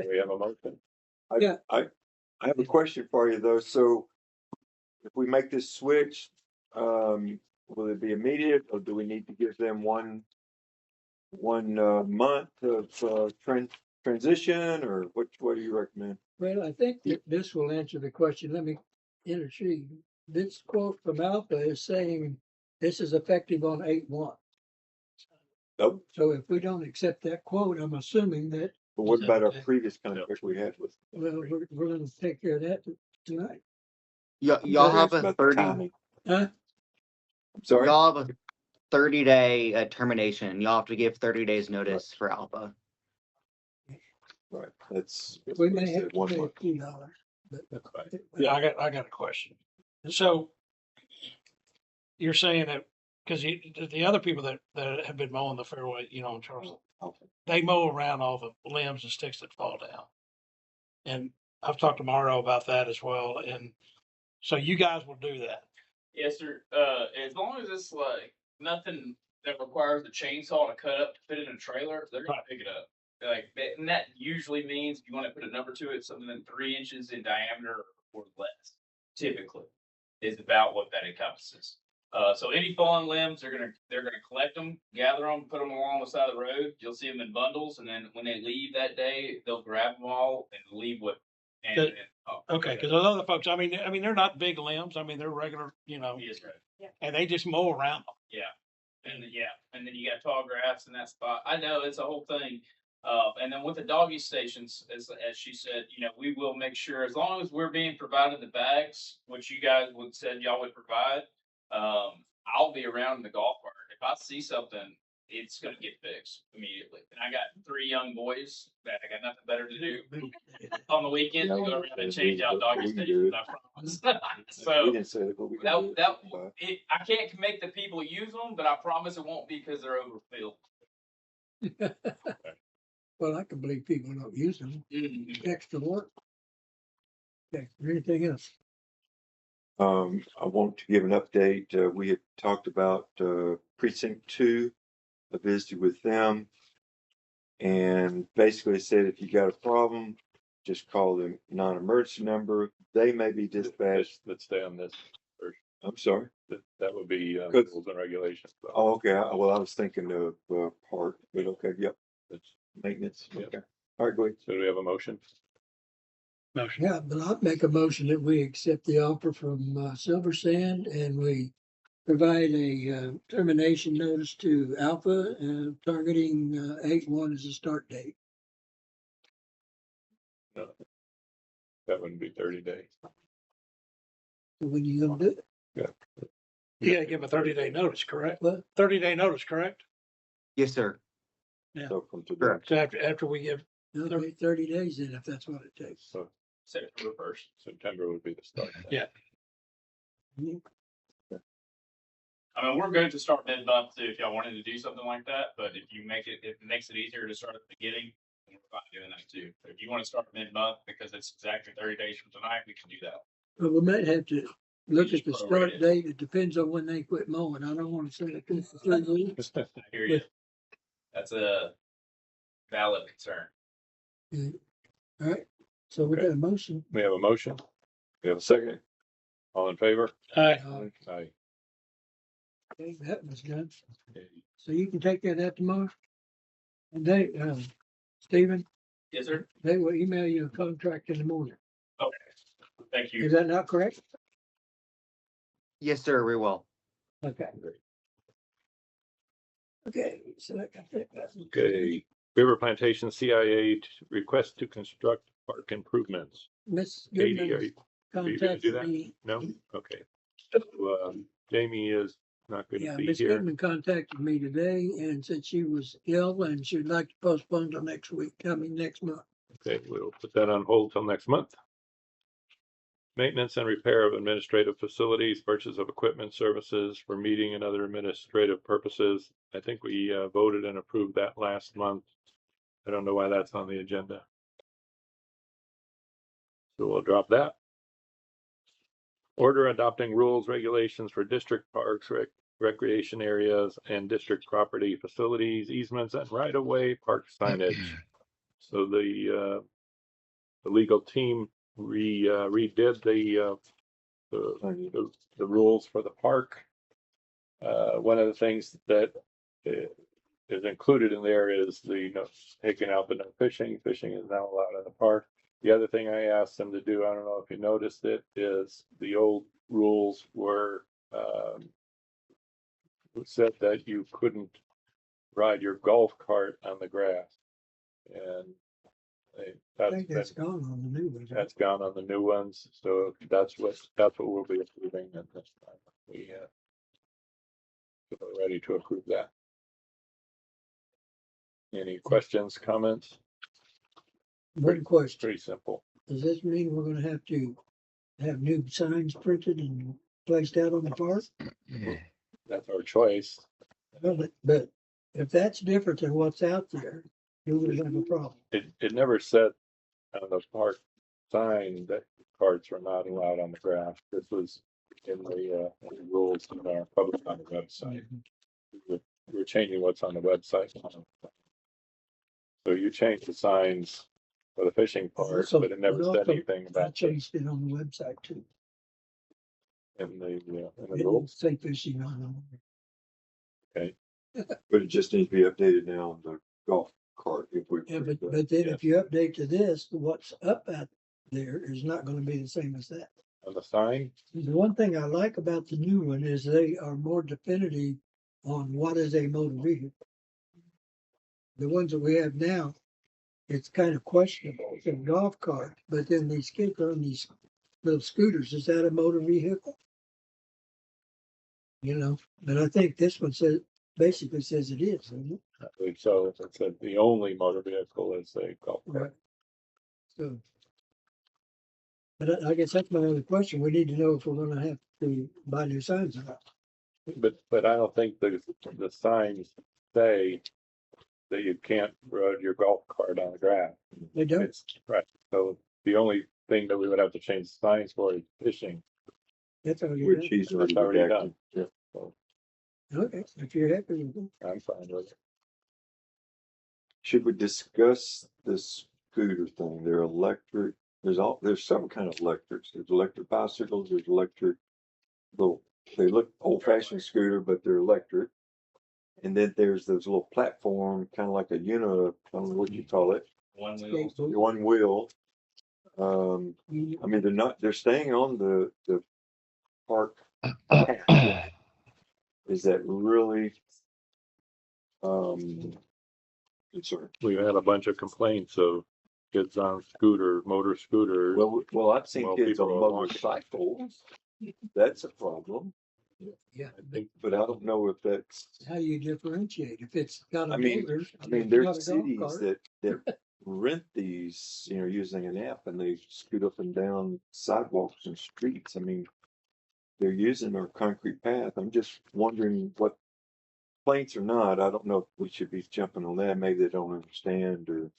we have a motion. I have a question for you though. So if we make this switch, Will it be immediate or do we need to give them one month of transition or what do you recommend? Well, I think that this will answer the question. Let me intercede. This quote from Alpha is saying this is effective on 8/1. Nope. So if we don't accept that quote, I'm assuming that, But what about our previous contract we had with? well, we're gonna take care of that tonight. Y'all have a About the 30, timing. Huh? I'm sorry. y'all have a 30-day termination. Y'all have to give 30 days notice for Alpha. Right. That's. We what I may have said, to 1 pay a month. few dollars, but. That's fine. Yeah, I got a question. So you're saying that, because the other people that have been mowing the fairway, you know, in Charleston, they mow around all the limbs and sticks that fall down. And I've talked to Mario about that as well. And so you guys will do that. Yes, sir. As long as it's like nothing that requires the chainsaw to cut up to fit in a trailer, they're gonna pick it up. And that usually means if you want to put a number to it, something in 3 inches in diameter or less, typically, is about what that encompasses. So any fallen limbs, they're gonna collect them, gather them, put them along the side of the road. You'll see them in bundles, and then when they leave that day, they'll grab them all and leave with. Okay, because those other folks, I mean, they're not big limbs. I mean, they're regular, you know, Yes, right. and they just mow around them. Yeah. And then you got tall grass in that spot. I know it's a whole thing. And then with the doggy stations, as she said, you know, we will make sure as long as we're being provided the bags, which you guys would said y'all would provide, I'll be around in the golf cart. If I see something, it's gonna get fixed immediately. And I got 3 young boys that I got nothing better to do on the weekend to go around and change out doggy stations. I promise. So We didn't say that, but we. I can't make the people use them, but I promise it won't be because they're overfilled. Well, I can believe people don't use them. Mm-hmm. Extra work. Okay, anything else? I want to give an update. We had talked about precinct 2. I visited with them and basically said if you got a problem, just call the non-emergency number. They may be dispatched. Let's stay on this first. I'm sorry. That would be Good. rules and regulations. Oh, okay. Well, I was thinking of part, but okay. Yep. That's- Maintenance. Yep. Okay. All right, go ahead. So do we have a motion? Yeah, but I'll make a motion that we accept the offer from Silver Sand and we provide a termination notice to Alpha, targeting 8/1 as a start date. No. That wouldn't be 30 days. So when you gonna do it? You gotta give a 30-day notice, correct? What? 30-day notice, correct? Yes, sir. Yeah. So from today. Correct. So after we give, Okay, 30 days then, if that's what it takes. So September 1st. September would be the start. Yeah. I mean, we're good to start mid-month too, if y'all wanted to do something like that, but if it makes it easier to start at the beginning, then we're fine doing that too. If you want to start mid-month because it's exactly 30 days from tonight, we can do that. But we might have to look just at the prorate start it. date. It depends on when they quit mowing. I don't want to say it for 3 weeks. I hear you. That's a valid concern. All right, so we got a motion. We have a motion. We have a second. All in favor? Aye. Aye. Okay, that was done. Okay. So you can take that out tomorrow? And they, Stephen, Yes, sir. they will email you a contract in the morning. Okay. Thank you. Is that not correct? Yes, sir, we will. Okay. Okay, so I got that. Okay. River Plantation CIA request to construct park improvements. Miss Katie, Goodman are you gonna do contacted that? me. No? Okay. So, Jamie is not going Yeah, to be Miss here. Goodman contacted me today and said she was ill and she'd like to postpone till next week, coming next month. Okay, we'll put that on hold till next month. Maintenance and repair of administrative facilities, purchase of equipment, services for meeting and other administrative purposes. I think we voted and approved that last month. I don't know why that's on the agenda. So we'll drop that. Order adopting rules, regulations for district parks, recreation areas, and district property facilities, easements, and right-of-way park signage. So the legal team redid the the rules for the park. One of the things that is included in there is taking out the no fishing. Fishing is now allowed in the park. The other thing I asked them to do, I don't know if you noticed it, is the old rules were said that you couldn't ride your golf cart on the grass, and I think that's gone on the new one. that's gone on the new ones. So that's what we'll be approving at this time. We're ready to approve that. Any questions, comments? One question. Pretty simple. Does this mean we're gonna have to have new signs printed and placed out on the park? That's our choice. Well, but if that's different than what's out there, you would have a problem. It never said on the park sign that carts were not allowed on the grass. This was in the rules that are published on the website. We're changing what's on the website. So you changed the signs for the fishing part, Also- but it never said also, anything I about changed it on the website too. in the It rules. didn't say fishing on Okay. But it just needs to be updated now on the golf cart if we. it. Yeah, but then if you update to this, what's up out there is not gonna be the same as that. On the sign, The one thing I like about the new one is they are more definitive on what is a motor vehicle. The ones that we have now, it's kind of questionable. It's a golf cart, but then these kids are on these little scooters. Is that a motor vehicle? You know, and I think this one basically says it is, doesn't it? I believe so. It said the only motor vehicle is a golf cart. Right. So, but I guess that's my other question. We need to know if we're gonna have to buy new signs or not. But I don't think the signs say that you can't ride your golf cart on the grass. They don't. It's right. So the only thing that we would have to change the signs for is fishing. That's already Which done. he's already That's already redacted. done. Yeah. Okay, if you're happy with it. I'm fine with it. Should we discuss this scooter thing? They're electric. There's some kind of electrics. There's electric bicycles, there's electric they look old fashioned scooter, but they're electric. And then there's those little platform, kind of like a I don't know what you call it. One wheel. One wheel. I mean, they're staying on the park path. Is that really, concerned? We've had a bunch of complaints of kids on motor scooters. Well, I've seen Well, kids on people are walking. motorcycles. That's a problem, Yeah, I think but I don't know if that's. how do you differentiate? If it's got a I mean, motor. there's it's not a golf cities cart. that rent these, using an app, and they scoot up and down sidewalks and streets. I mean, they're using our concrete path. I'm just wondering what complaints or not. I don't know if we should be jumping on that. Maybe they don't understand, or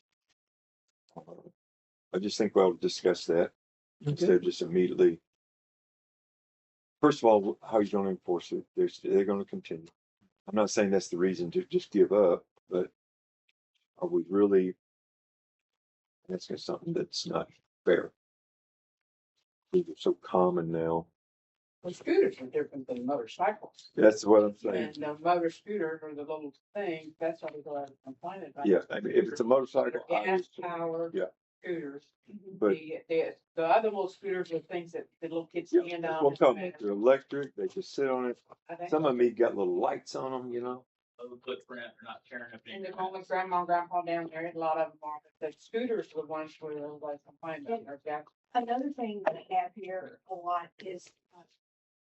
I just think we'll discuss that instead of just immediately. First of all, how are you going to enforce it? They're going to continue. I'm not saying that's the reason to just give up, but are we really asking something that's not fair? These are so common now. Well, scooters are different than motorcycles. That's what I'm saying. And the motor scooter or the little thing, that's what we go out and complain about. Yeah, I mean, if it's a motorcycle, Gas powered yeah. scooters. But The other little scooters are things that the little kids yeah, stand that's on. what I'm talking about. They're electric. They just sit on it. I think- Some of them got little lights on them, Low footprint, they're not tearing up. And they're going with grandma and grandpa down there, a lot of them are, but the scooters are the ones where everybody's complaining about their gas. Another thing that I have here a lot is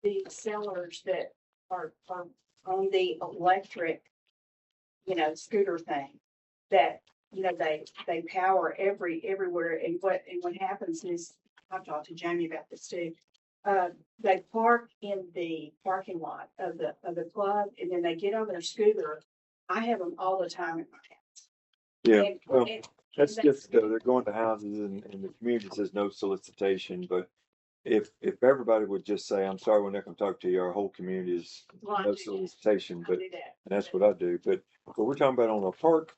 the sellers that are on the electric, scooter thing that, they power everywhere. And what happens is, I've talked to Jamie about this too. They park in the parking lot of the club, and then they get on their scooter. I have them all the time in my house. Yeah, And- well, and- that's and just, they're going to houses and the community says no solicitation, but if everybody would just say, I'm sorry, we're not gonna talk to you, our whole community is Well, I no do that. solicitation, I but do that. and that's what I do, but what we're talking about on a park,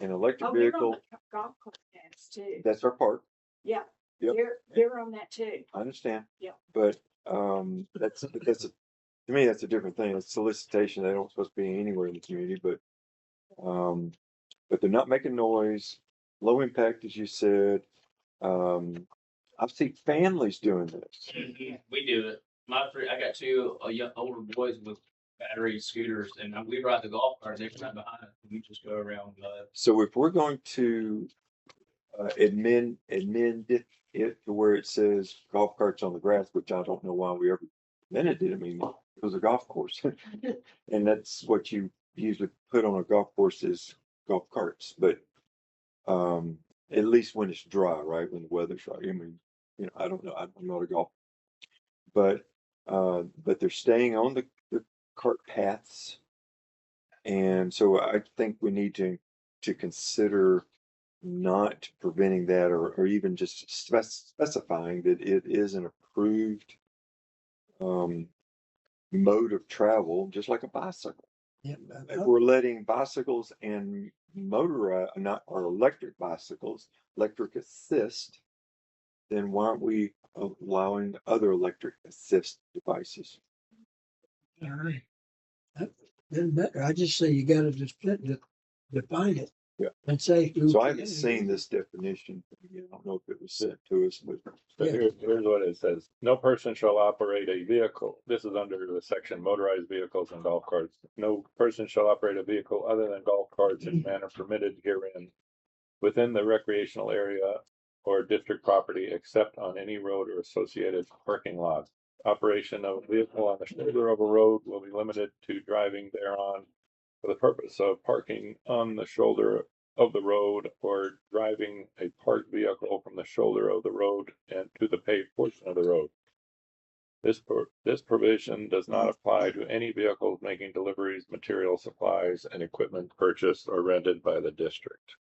an electric Oh, they're on vehicle, the golf cart paths too. that's our park, Yeah, Yep. they're on that too. I understand. Yeah. But That's to me, that's a different thing. It's solicitation. They don't supposed to be anywhere in the community, but they're not making noise, low impact, as you said. I've seen families doing this. We do it. I got two young, older boys with battery scooters, and we ride the golf carts. They're right behind us. We just go around. So if we're going to amend it to where it says golf carts on the grass, which I don't know why we ever amended it. I mean, it was a golf course, and that's what you usually put on a golf course is golf carts. But at least when it's dry, right? When the weather's right. I mean, I don't know. I'm not a golfer, but they're staying on the cart paths, and so I think we need to consider not preventing that, or even just specifying that it is an approved mode of travel, just like a bicycle. Yeah, If we're letting bicycles and not or electric bicycles, electric assist, then why aren't we allowing other electric assist devices? all right. Then better. I just say you gotta just define it. Yeah. And say. So I haven't seen this definition. I don't know if it was sent to us, but So here's what it says. No person shall operate a vehicle. This is under the section motorized vehicles and golf carts. No person shall operate a vehicle other than golf carts in manner permitted herein within the recreational area or district property except on any road or associated parking lot. Operation of a vehicle on the shoulder of a road will be limited to driving thereon for the purpose of parking on the shoulder of the road or driving a parked vehicle from the shoulder of the road and to the paved portion of the road. This provision does not apply to any vehicles making deliveries, material supplies, and equipment purchased or rented by the district.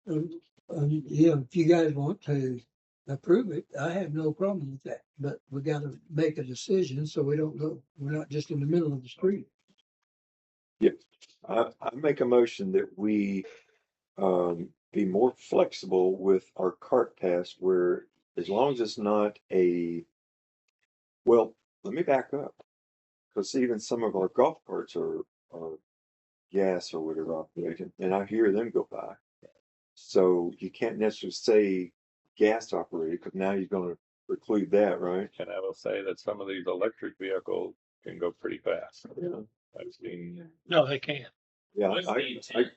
Yeah, if you guys want to approve it, I have no problem with that, but we gotta make a decision so we're not just in the middle of the street. yeah, I make a motion that we be more flexible with our cart pass, where as long as it's not well, let me back up, because even some of our golf carts are gas or whatever operated, and I hear them go by. So you can't necessarily say gas operated, because now you're going to preclude that, right? And I will say that some of these electric vehicles can go pretty fast. Yeah. I've seen. No, they can't. Yeah, What's the intent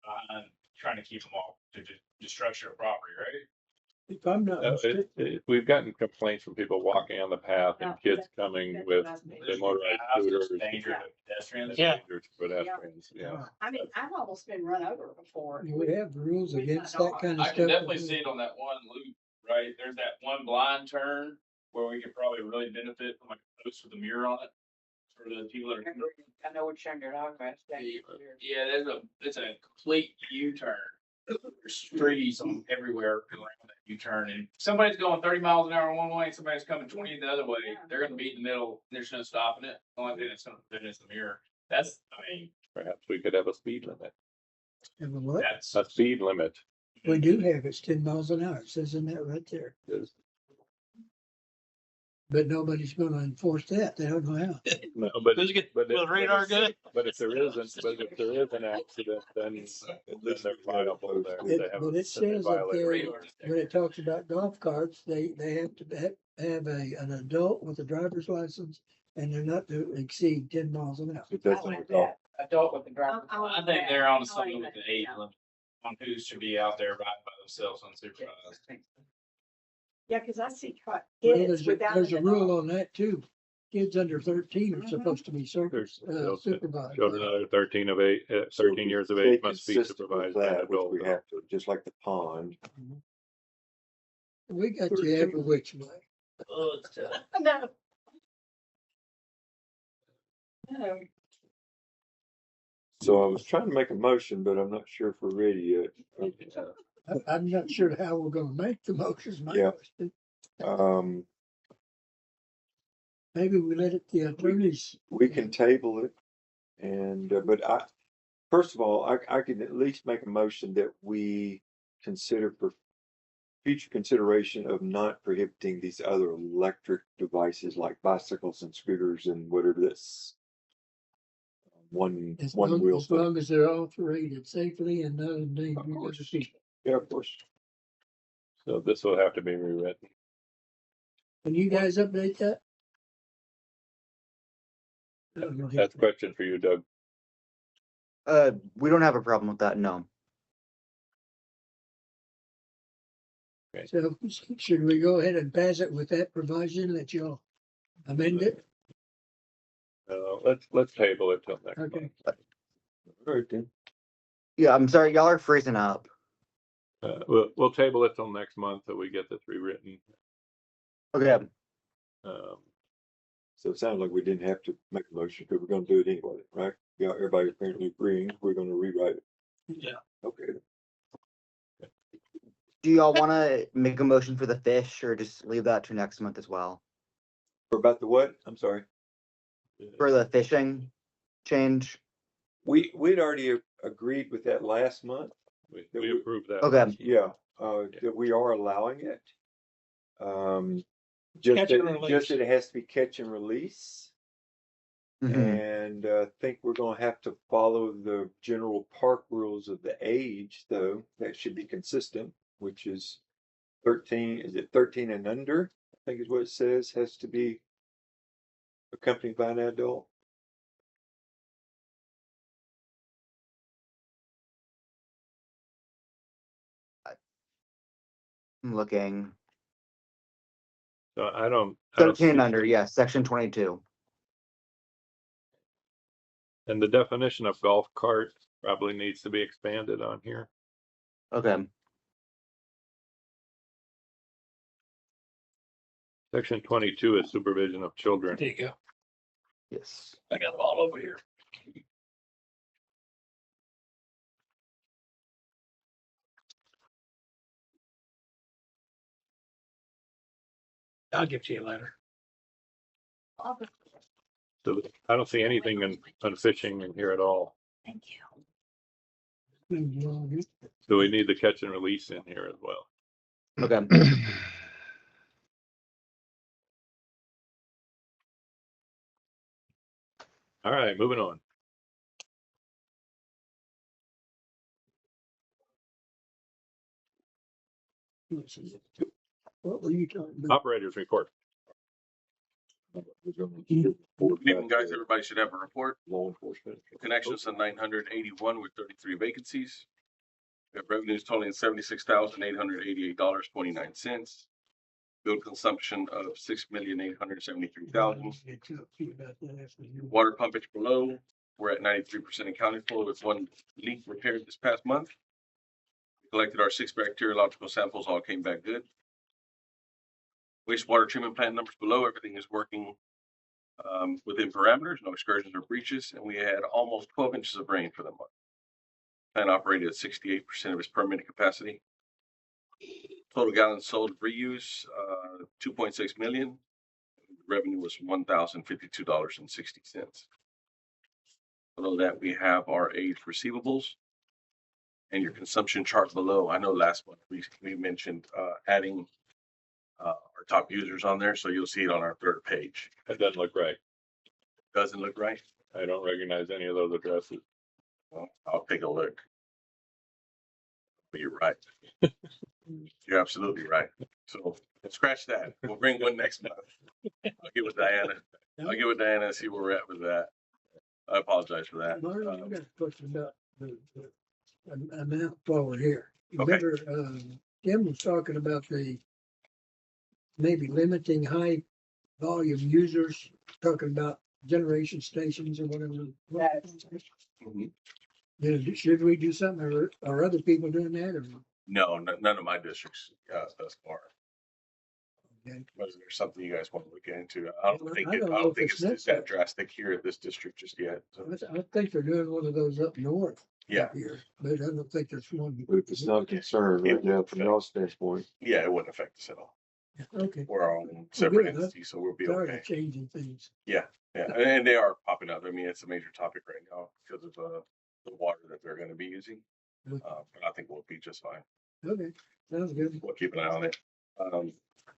on trying to keep them off to destruction of property, right? If I'm not mistaken, We've gotten complaints from people walking on the path and kids coming with the motorized scooters. Dangerous pedestrians. Yeah. Dangerous pedestrians, yeah. I mean, I've almost been run over before. we have rules With against my that dog. kind of I stuff. can definitely see it on that one loop, right? There's that one blind turn where we could probably really benefit from like a post with a mirror on it for the people that are. I know what you're talking about. Yeah, it's a complete U-turn. There's trees everywhere around that U-turn, and if somebody's going 30 miles an hour one way, and somebody's coming 20 the other way, they're gonna be in the middle. There's no stopping it. The only thing that's gonna prevent is the mirror. Perhaps we could have a speed limit. And what? That's A speed limit. We do have, it's 10 miles an hour. It says in that right there. Is- But nobody's gonna enforce that. They don't know how. No, but Does it get but the radar good? But if there is an accident, then they're liable there. They have But it they says up violate there, radar. when it talks about golf carts, they have to have an adult with a driver's license, and they're not to exceed 10 miles an hour. It doesn't go. Adult with the driver. I think they're on something with the age limit on who should be out there riding by themselves unsupervised. Yeah, because I see Well, kids without. there's a an rule adult. on that too. Kids under 13 are supposed to be There's supervised. children under 13 years of Stay age must be consistent with supervised by an that, which adult. we have to, just like the pond. We got you every which way. No. No. So I was trying to make a motion, but I'm not sure if we're ready yet. I'm not sure how we're gonna make the motions, my Yeah. question. Maybe we let the attorneys. We can table it, and but first of all, I can at least make a motion that we consider future consideration of not prohibiting these other electric devices like bicycles and scooters and whatever that's one As wheel as thing. long as they're operated safely and not endangering other course. people. Yeah, of course. So this will have to be rewritten. Can you guys update that? I don't know. That's a question for you, Doug. We don't have a problem with that, no. So should we go ahead and pass it with that provision that you'll amend it? Let's table it till next Okay. month. All right then. Yeah, I'm sorry, y'all are freezing up. We'll table it till next month till we get this rewritten. Okay, Um, So it sounds like we didn't have to make a motion because we're gonna do it anyway, right? Yeah, everybody apparently agreeing, we're gonna rewrite it. Yeah. Okay. do y'all wanna make a motion for the fish or just leave that to next month as well? For about the what? I'm sorry. For the fishing change? We'd already agreed with that last month. we approved that. Okay. Yeah, that we are allowing it. Just Catch and that, release. just that it has to be catch and release. Mhm. And think we're gonna have to follow the general park rules of the age, though. That should be consistent, which is 13, is it 13 and under? I think is what it says, has to be accompanied by an adult. I'm looking. So I don't 13 and see- under, yes, section 22. And the definition of golf cart probably needs to be expanded on here. Okay, Section 22 is supervision of children. There you go. yes. I got them all over here. I'll give to you later. So I don't see anything on fishing in here at all. Thank you. So we need the catch and release in here as well. Okay. All right, moving on. What were you talking about? Operators report. Good evening, guys. Everybody should have a report. Law enforcement. Connections on 981 with 33 vacancies. We have revenues totaling $76,888.29. Bill consumption of $6,873,000. Water pumpage below, we're at 93% accounted for with one leak repaired this past month. We collected our 6 bacteriological samples, all came back good. Wastewater treatment plant numbers below, everything is working within parameters, no excursions or breaches, and we had almost 12 inches of rain for the month. Plant operated at 68% of its permitted capacity. Total gallons sold reuse, 2.6 million. Revenue was $1,052.60. Below that, we have our aged receivables and your consumption chart below. I know last month we mentioned adding our top users on there, so you'll see it on our 3rd page. That doesn't look right. Doesn't look right? I don't recognize any of those addresses. Well, I'll take a look. But you're right. You're absolutely right. So scratch that. We'll bring one next month. I'll get with Diana. I'll get with Diana and see where we're at with that. I apologize for that. Marlon, I got a question about the amount while we're here. Okay. Remember, Tim was talking about maybe limiting high volume users, talking about generation stations or whatever. Mhm. Should we do something, or are other people doing that, or? No, none of my districts thus far. Okay. Was there something you guys want to look into? I don't Well, think I don't know if it's it's that drastic here at this district just yet. So, I think they're doing one of those up north. yeah, Here, but I don't think there's one. But if it's not a concern right now from your standpoint. yeah, it wouldn't affect us at all. Okay. We're our own separate good. entity, so we'll be Sorry okay. to changing things. Yeah, and they are popping up. I mean, it's a major topic right now because of the water that they're going to be using. Okay. But I think we'll be just fine. Okay. Sounds good. We'll keep an eye on it.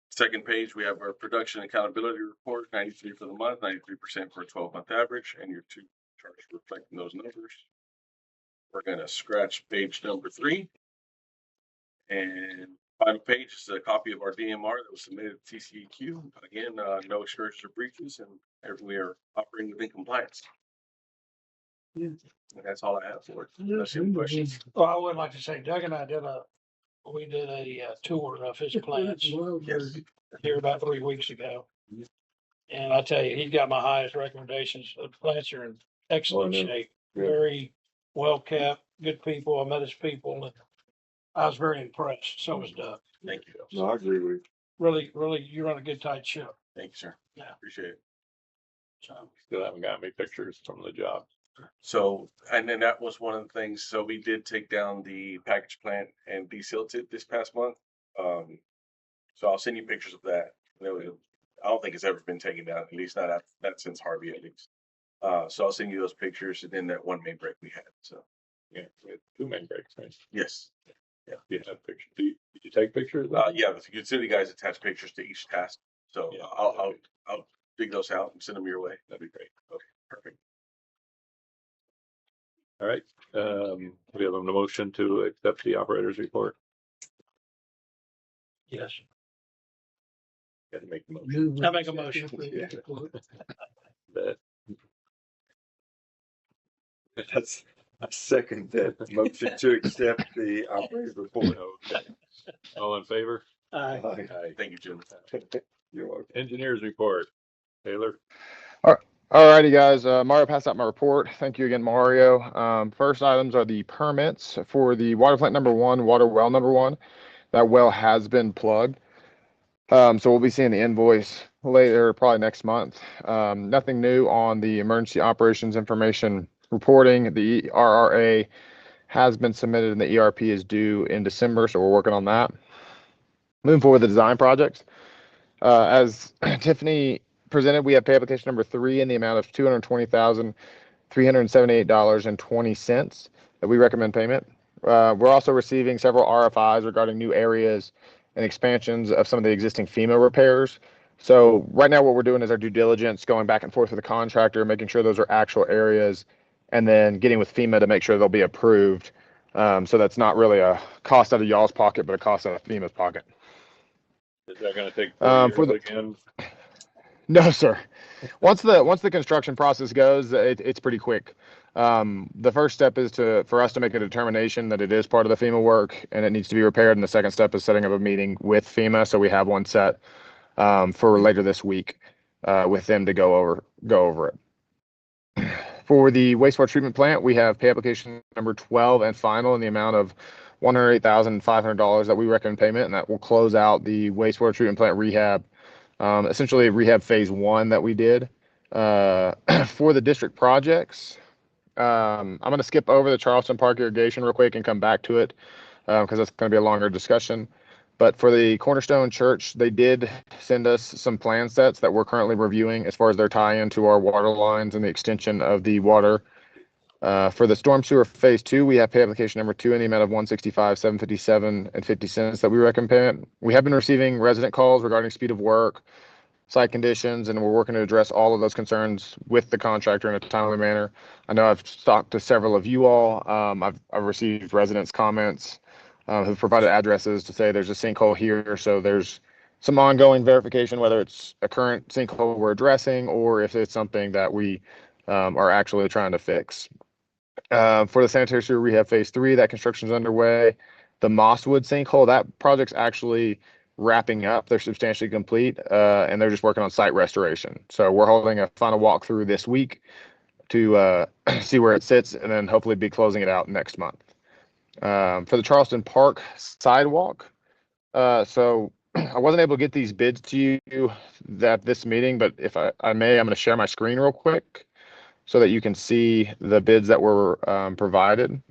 Second page, we have our production accountability report, 93 for the month, 93% for a 12-month average, and your two charts reflecting those numbers. We're gonna scratch page number 3. And final page is a copy of our DMR that was submitted to TCEQ. Again, no excursions or breaches, and we are operating within compliance. Yeah. And that's all I have for it. Unless you have any questions. Well, I would like to say Doug and I did a tour of his plants Yes. here about 3 weeks ago. And I tell you, he's got my highest recommendations. The plants are in excellent Oh, no. shape, Good. very well kept, good people. I met his people, and I was very impressed. So was Doug. Thank you. No, I agree with you. Really, you run a good tight ship. Thank you, sir. Yeah. Appreciate it. So Still haven't got me pictures from the job. So, and then that was one of the things. So we did take down the package plant and desilted it this past month. So I'll send you pictures of that. I don't think it's ever been taken down, at least not since Harvey, at least. So I'll send you those pictures and then that one main break we had. So Yeah, we had 2 main breaks, right? yes. You have pictures. Did you take pictures? Yeah, the utility guys attach pictures to each task. So Yeah. I'll dig those out and send them your way. That'd be great. Okay, perfect. All right. We have a motion to accept the operator's report. yes, Got to make the motion. I make a motion. That- That's, I second that motion to accept the operator's report. Okay. All in favor? Aye. Aye. Thank you, Jim. You're welcome. Engineers report. Taylor? Alrighty, guys. Mario passed out my report. Thank you again, Mario. First items are the permits for the water plant number 1, water well number 1. That well has been plugged. So we'll be seeing the invoice later, probably next month. Nothing new on the emergency operations information reporting. The RRA has been submitted and the ERP is due in December, so we're working on that. Moving forward, the design projects. As Tiffany presented, we have pay application number 3 in the amount of $220,378.20 that we recommend payment. We're also receiving several RFIs regarding new areas and expansions of some of the existing FEMA repairs. So right now what we're doing is our due diligence, going back and forth with the contractor, making sure those are actual areas, and then getting with FEMA to make sure they'll be approved. So that's not really a cost out of y'all's pocket, but a cost out of FEMA's pocket. Is that going to take For 4 the- years again? No, sir. Once the construction process goes, it's pretty quick. The first step is for us to make a determination that it is part of the FEMA work and it needs to be repaired. And the second step is setting up a meeting with FEMA. So we have one set for later this week with them to go over it. For the wastewater treatment plant, we have pay application number 12 and final in the amount of $108,500 that we recommend payment, and that will close out the wastewater treatment plant rehab. Essentially rehab phase 1 that we did. For the district projects, I'm going to skip over the Charleston Park irrigation real quick and come back to it because that's going to be a longer discussion. But for the Cornerstone Church, they did send us some plan sets that we're currently reviewing as far as their tie-in to our water lines and the extension of the water. For the storm sewer phase 2, we have pay application number 2 in the amount of $165,757.50 that we recommend payment. We have been receiving resident calls regarding speed of work, site conditions, and we're working to address all of those concerns with the contractor in a timely manner. I know I've talked to several of you all. I've received residents' comments who've provided addresses to say there's a sinkhole here, so there's some ongoing verification whether it's a current sinkhole we're addressing or if it's something that we are actually trying to fix. For the sanitary sewer rehab phase 3, that construction is underway. The Mosswood sinkhole, that project's actually wrapping up. They're substantially complete, and they're just working on site restoration. So we're holding a final walkthrough this week to see where it sits, and then hopefully be closing it out next month. For the Charleston Park sidewalk, so I wasn't able to get these bids to you at this meeting, but if I may, I'm going to share my screen real quick so that you can see the bids that were provided.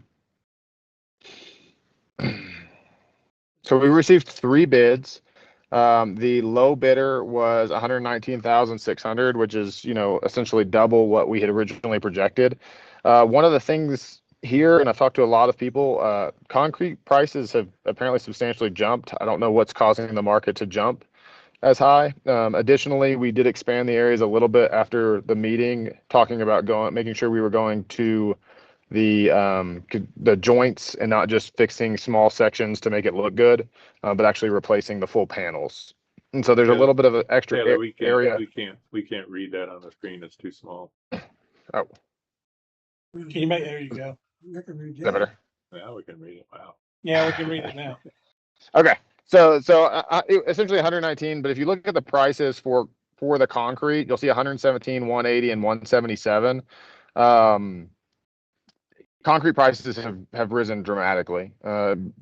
So we received 3 bids. The low bidder was $119,600, which is, essentially double what we had originally projected. One of the things here, and I've talked to a lot of people, concrete prices have apparently substantially jumped. I don't know what's causing the market to jump as high. Additionally, we did expand the areas a little bit after the meeting, talking about making sure we were going to the joints and not just fixing small sections to make it look good, but actually replacing the full panels. And so there's a little bit of an extra Taylor, area. we can't read that on the screen. It's too small. Oh, Can you make, there you go. I can read is that better? Now we can read it. Wow. Yeah, we can read it now. Okay, so essentially 119. But if you look at the prices for the concrete, you'll see 117, 180, and 177. Concrete prices have risen dramatically.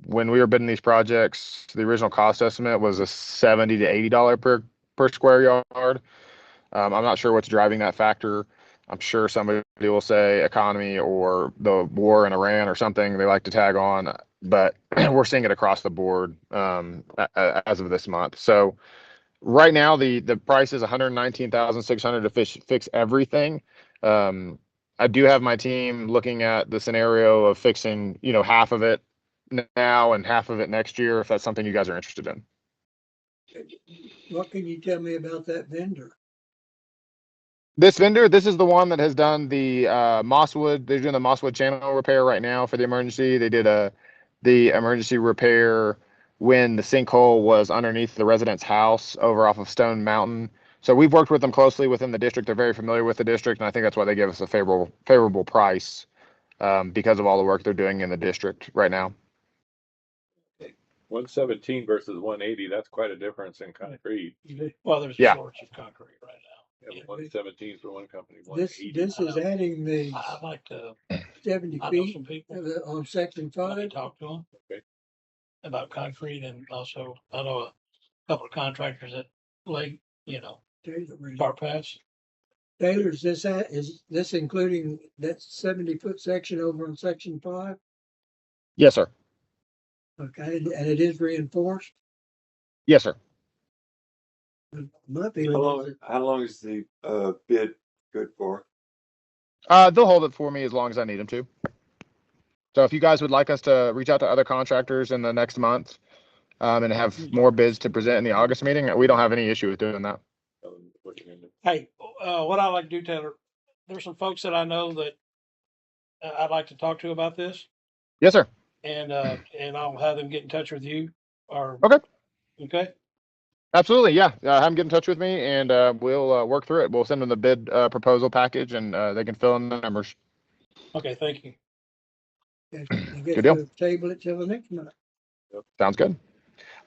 When we were bidding these projects, the original cost estimate was a $70 to $80 per square yard. I'm not sure what's driving that factor. I'm sure somebody will say economy or the war in Iran or something they like to tag on, but we're seeing it across the board as of this month. So right now the price is $119,600 to fix everything. I do have my team looking at the scenario of fixing, half of it now and half of it next year, if that's something you guys are interested in. What can you tell me about that vendor? This vendor, this is the one that has done the Mosswood. They're doing the Mosswood channel repair right now for the emergency. They did the emergency repair when the sinkhole was underneath the resident's house over off of Stone Mountain. So we've worked with them closely within the district. They're very familiar with the district, and I think that's why they give us a favorable price because of all the work they're doing in the district right now. 117 versus 180. That's quite a difference in concrete. Well, there's a Yeah. shortage of concrete right now. Yeah, 117 for one company. This 180. is adding the I'd like to, 70 I know feet some people, on section let me 5. talk to them. Okay. About concrete, and also I know a couple of contractors at Lake, Park Pass. Taylor, is this including that 70-foot section over on section 5? Yes, sir. Okay, and it is reinforced? Yes, sir. My feeling is How long is the bid good for? They'll hold it for me as long as I need them to. So if you guys would like us to reach out to other contractors in the next month and have more bids to present in the August meeting, we don't have any issue with doing that. Hey, what I like to do, Taylor, there's some folks that I know that I'd like to talk to about this, Yes, sir. and I'll have them get in touch with you. Or okay. Absolutely, yeah. Have them get in touch with me, and we'll work through it. We'll send them the bid proposal package, and they can fill in the numbers. Okay, thank you. I guess Good deal. we'll table it till the next month. Sounds good.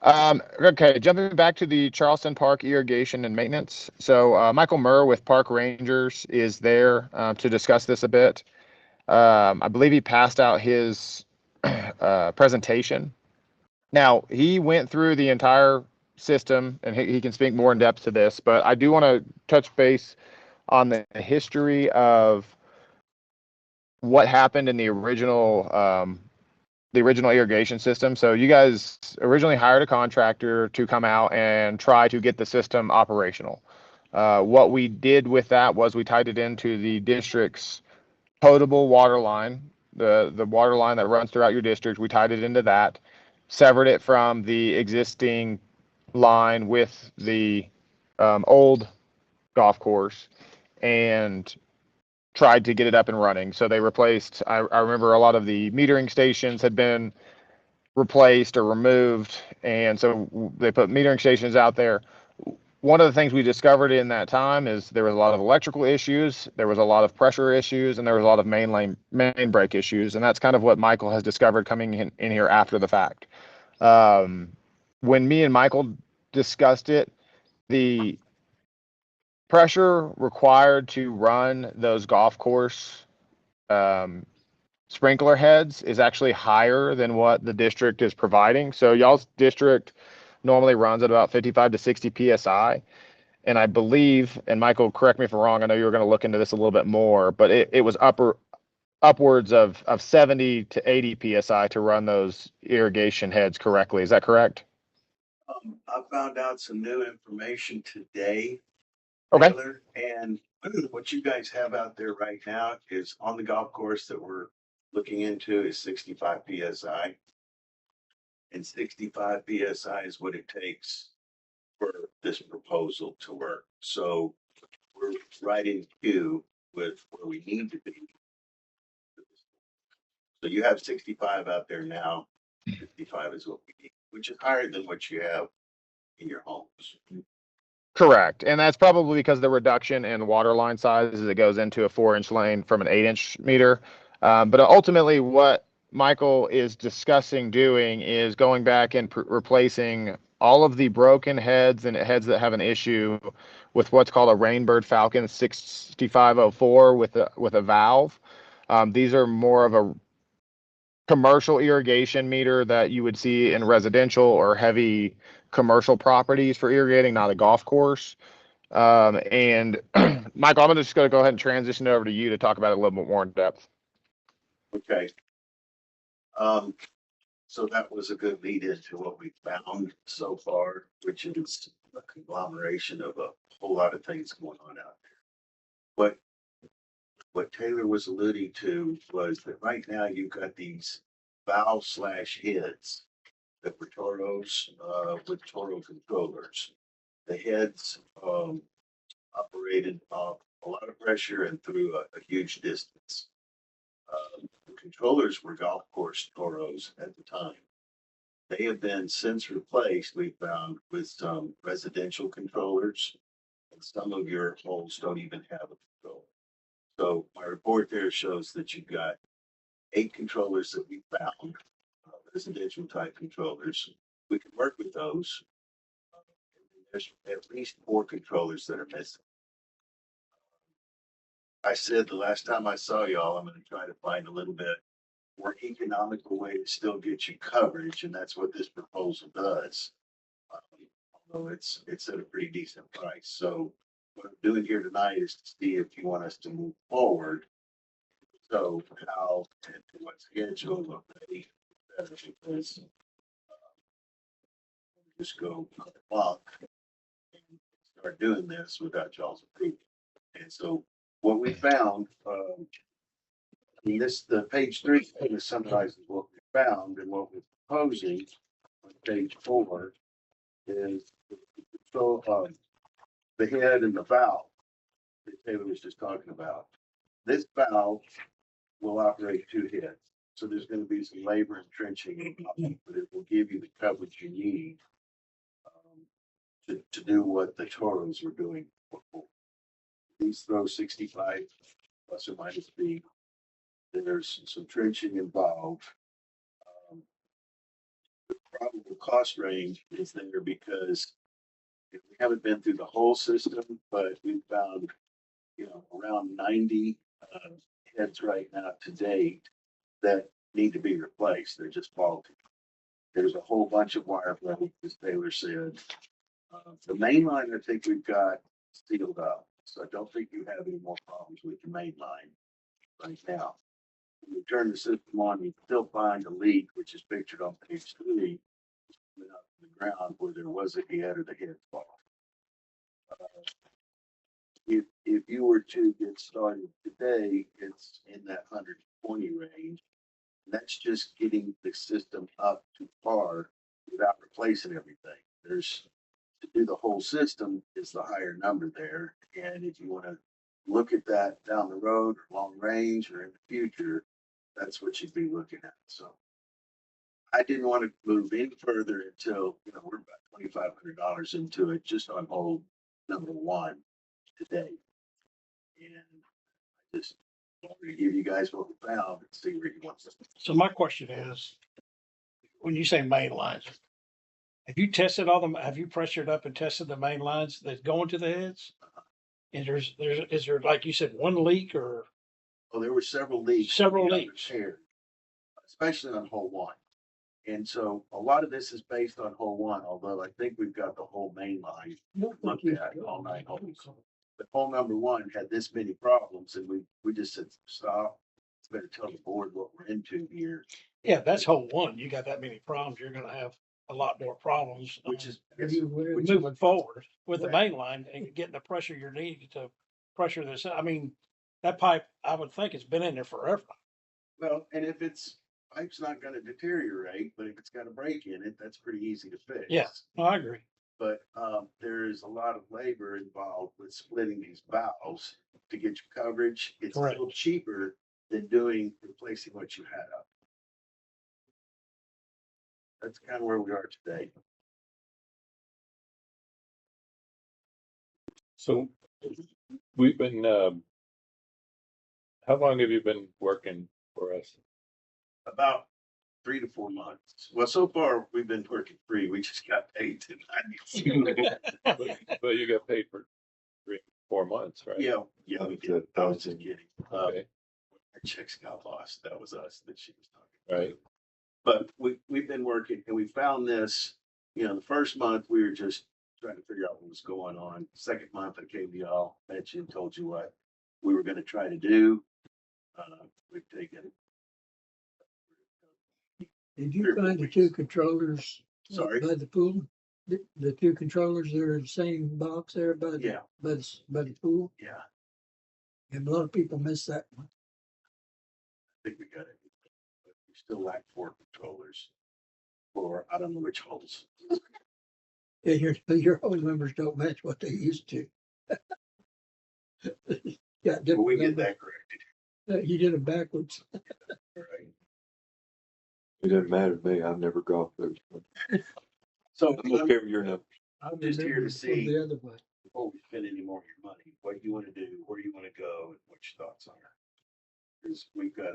Okay, jumping back to the Charleston Park irrigation and maintenance. So Michael Murr with Park Rangers is there to discuss this a bit. I believe he passed out his presentation. Now, he went through the entire system, and he can speak more in depth to this, but I do want to touch base on the history of what happened in the original irrigation system. So you guys originally hired a contractor to come out and try to get the system operational. What we did with that was we tied it into the district's potable water line, the water line that runs throughout your district. We tied it into that, severed it from the existing line with the old golf course, and tried to get it up and running. So they replaced, I remember a lot of the metering stations had been replaced or removed, and so they put metering stations out there. One of the things we discovered in that time is there was a lot of electrical issues, there was a lot of pressure issues, and there was a lot of main break issues, and that's kind of what Michael has discovered coming in here after the fact. When me and Michael discussed it, the pressure required to run those golf course sprinkler heads is actually higher than what the district is providing. So y'all's district normally runs at about 55 to 60 PSI. And I believe, and Michael, correct me if I'm wrong, I know you were going to look into this a little bit more, but it was upwards of 70 to 80 PSI to run those irrigation heads correctly. Is that correct? I found out some new information today, Okay. Taylor, and what you guys have out there right now is on the golf course that we're looking into is 65 PSI. And 65 PSI is what it takes for this proposal to work. So we're right in queue with where we need to be. So you have 65 out there now. 65 is what we need, which is higher than what you have in your homes. Correct. And that's probably because of the reduction in water line size as it goes into a 4-inch lane from an 8-inch meter. But ultimately, what Michael is discussing doing is going back and replacing all of the broken heads and heads that have an issue with what's called a Rainbird Falcon 6504 with a valve. These are more of a commercial irrigation meter that you would see in residential or heavy commercial properties for irrigating, not a golf course. And Michael, I'm just going to go ahead and transition over to you to talk about it a little bit more in depth. Okay. So that was a good lead into what we found so far, which is a conglomeration of a whole lot of things going on out there. What Taylor was alluding to was that right now you've got these valve slash heads that were Toros with Toro controllers. The heads operated off a lot of pressure and through a huge distance. The controllers were golf course Toros at the time. They have been since replaced, we found, with some residential controllers, and some of your homes don't even have a controller. So my report there shows that you've got 8 controllers that we found, residential type controllers. We can work with those. There's at least 4 controllers that are missing. I said the last time I saw y'all, I'm going to try to find a little bit more economical way to still get you coverage, and that's what this proposal does. Although it's at a pretty decent price. So what I'm doing here tonight is to see if you want us to move forward. So how and to what schedule of the better, because just go clock and start doing this without y'all's approval. And so what we found, the page 3 kind of summarizes what we found, and what we're proposing on page 4 is the head and the valve that Taylor was just talking about. This valve will operate 2 heads. So there's going to be some labor and trenching, but it will give you the coverage you need to do what the Toros were doing before. These throw 65 plus or minus feet. There's some trenching involved. The probable cost range is there because we haven't been through the whole system, but we found, around 90 heads right now to date that need to be replaced. They're just faulty. There's a whole bunch of wire break, as Taylor said. The main line, I think we've got sealed up. So I don't think you have any more problems with the main line right now. When you turn the system on, you still find a leak, which is pictured on page 3, coming up from the ground where there was a head or the head fall. If you were to get started today, it's in that 120 range. And that's just getting the system up to par without replacing everything. To do the whole system is the higher number there. And if you want to look at that down the road, or long range, or in the future, that's what you'd be looking at. So I didn't want to move any further until, we're about $2,500 into it, just on hold number 1 today. And I just wanted to give you guys what we found and see where you want to. So my question is, when you say main lines, have you tested all them? Have you pressured up and tested the main lines that go into the heads? And is there, like you said, one leak or? Well, there were several leaks. Several leaks. Especially on hole 1. And so a lot of this is based on hole 1, although I think we've got the whole main line looked at, all 9 holes. But hole number 1 had this many problems, and we just said, stop. Better tell the board what we're into here. Yeah, that's hole 1. You got that many problems, you're gonna have a lot more problems. Which is Moving forward with the main line and getting the pressure you need to pressure this. I mean, that pipe, I would think it's been in there forever. Well, and if pipe's not gonna deteriorate, but if it's got a break in it, that's pretty easy to fix. Yeah, no, I agree. But there is a lot of labor involved with splitting these valves to get you coverage. It's Correct. still cheaper than replacing what you had up. That's kind of where we are today. So we've been, how long have you been working for us? About 3 to 4 months. Well, so far we've been working free. We just got paid tonight. But you got paid for 4 months, right? Yeah, we did. I was just kidding. Okay, Our checks got lost. That was us that she was talking right. about. But we've been working and we found this, the first month we were just trying to figure out what was going on. Second month I came to y'all, mentioned, told you what we were gonna try to do. We've taken. Did you find the two controllers Sorry? by the pool? The two controllers that are in the same box there by the, Yeah, by the pool? yeah, And a lot of people miss that one. I think we got it. But we still lack 4 controllers for, I don't know which holes. Yeah, your hose numbers don't match what they used to. Got But different we get numbers. that corrected. You did it backwards. Right. It doesn't matter to me. I've never golfed those. So I'm okay with your number. I'm just here to remembering from see the other way. before we spend any more of your money, what you want to do, where you want to go, and what your thoughts are. Because we've got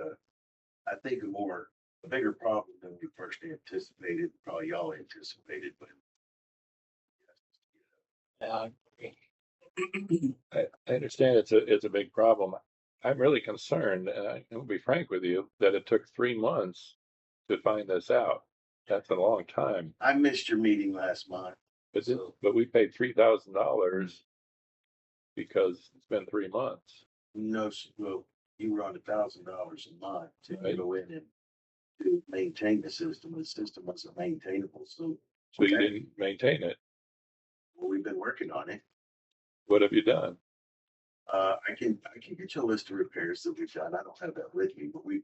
I think a bigger problem than we first anticipated, probably y'all anticipated, but. Yeah, I understand it's a big problem. I'm really concerned, and I'll be frank with you, that it took 3 months to find this out. That's a long time. I missed your meeting last month. But we paid $3,000 because it's been 3 months. No, well, you were on $1,000 a month to Right. go in and to maintain the system. The system wasn't maintainable, so. So you didn't maintain it. Well, we've been working on it. What have you done? I can get you a list of repairs that we've done. I don't have that with me, but we've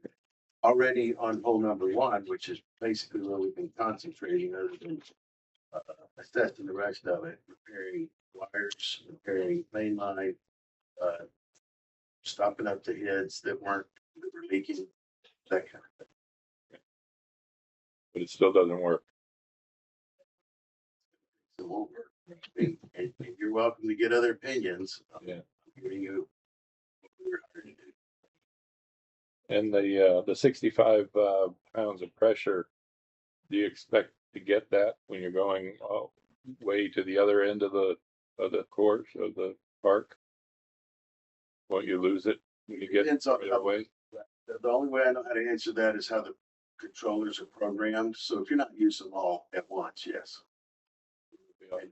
already on hole number 1, which is basically where we've been concentrating other than assessing the rest of it, repairing wires, repairing main line, stopping up the heads that were leaking, that kind of thing. But it still doesn't work. So we'll work. And you're welcome to get other opinions. Yeah. I'm giving you what we're hired to do. And the 65 pounds of pressure, do you expect to get that when you're going way to the other end of the course of the park? Won't you lose it when you get Depends on further away? The only way I know how to answer that is how the controllers are programmed. So if you're not using them all at once, yes.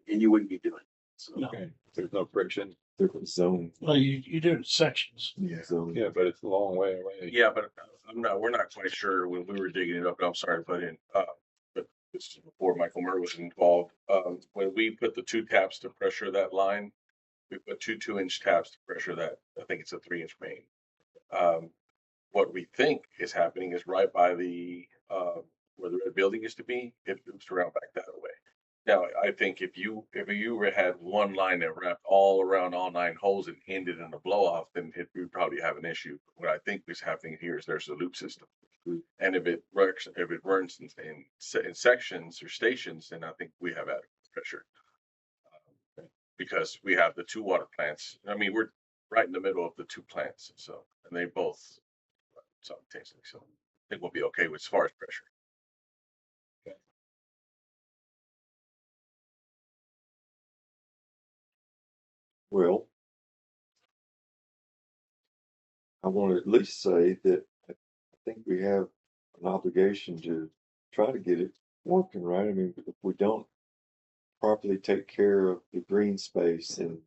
And you wouldn't be doing it. So, Okay, there's no friction. Different zones. well, you do it in sections. yeah. Yeah, but it's a long way away. Yeah, but we're not quite sure when we were digging it up, and I'm sorry to put in, but this is before Michael Murr was involved. When we put the 2 taps to pressure that line, we put 2 2-inch taps to pressure that. I think it's a 3-inch main. What we think is happening is right by the, where the red building used to be, it loops around back that way. Now, I think if you had one line that wrapped all around all 9 holes and ended in a blow off, then we'd probably have an issue. What I think is happening here is there's a loop system. And if it runs in sections or stations, then I think we have adequate pressure. Because we have the 2 water plants. I mean, we're right in the middle of the 2 plants, so, and they both simultaneously, so I think we'll be okay with as far as pressure. Well, I want to at least say that I think we have an obligation to try to get it working right. I mean, if we don't properly take care of the green space and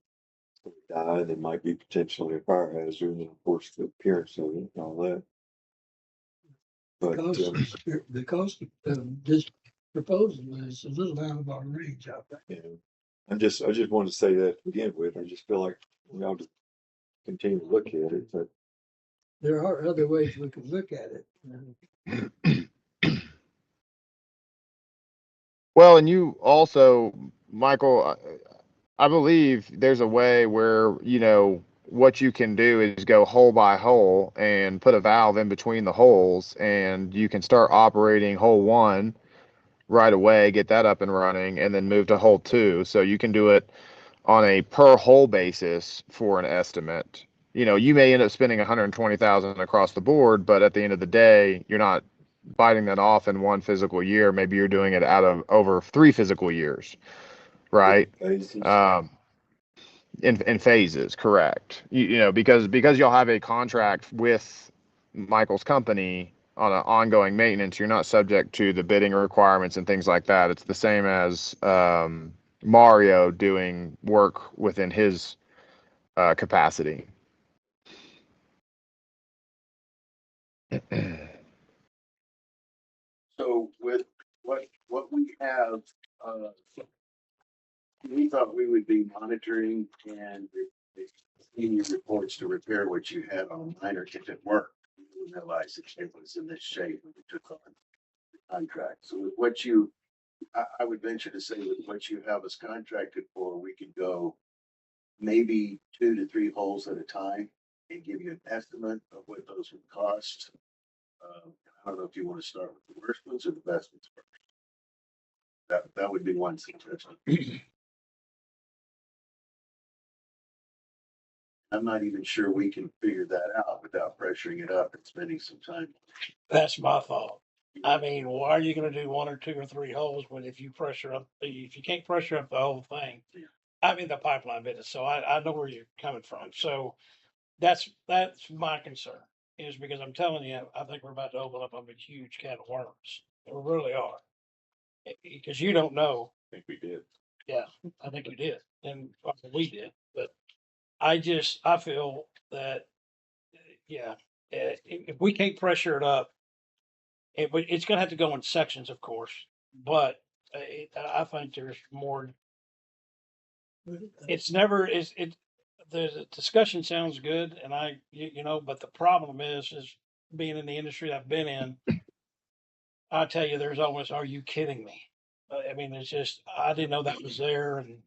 die, there might be potentially a fire hazard, and of course the appearance of it and all that. But The cost of this proposal is a little out of our range out there. yeah, I just wanted to say that to begin with. I just feel like we ought to continue to look at it, but There are other ways we could look at it. Well, and you also, Michael, I believe there's a way where, what you can do is go hole by hole and put a valve in between the holes, and you can start operating hole one right away, get that up and running, and then move to hole two. So you can do it on a per hole basis for an estimate. You may end up spending 120,000 across the board, but at the end of the day, you're not biting that off in one physical year. Maybe you're doing it out of over 3 physical years, right? Phases. In phases, correct. Because you'll have a contract with Michael's company on an ongoing maintenance, you're not subject to the bidding requirements and things like that. It's the same as Mario doing work within his capacity. So with what we have, we thought we would be monitoring and seeing your reports to repair what you had online, or if it worked. We didn't realize it was in this shape when we took on the contract. So with what I would venture to say with what you have us contracted for, we could go maybe 2 to 3 holes at a time and give you an estimate of what those would cost. I don't know if you want to start with the worst ones or the best ones first. That would be one suggestion. I'm not even sure we can figure that out without pressuring it up and spending some time. That's my thought. I mean, why are you gonna do 1 or 2 or 3 holes when if you can't pressure up the whole thing? Yeah. I'm in the pipeline business, so I know where you're coming from. So that's my concern, is because I'm telling you, I think we're about to open up a huge can of worms. We really are. Because you don't know. I think we did. Yeah, I think you did, and we did, but I feel that, yeah, if we can't pressure it up, it's gonna have to go in sections, of course, but I think there's more. It's never is it. The discussion sounds good, and but the problem is being in the industry I've been in. I tell you, there's always, are you kidding me? I mean, it's just, I didn't know that was there, and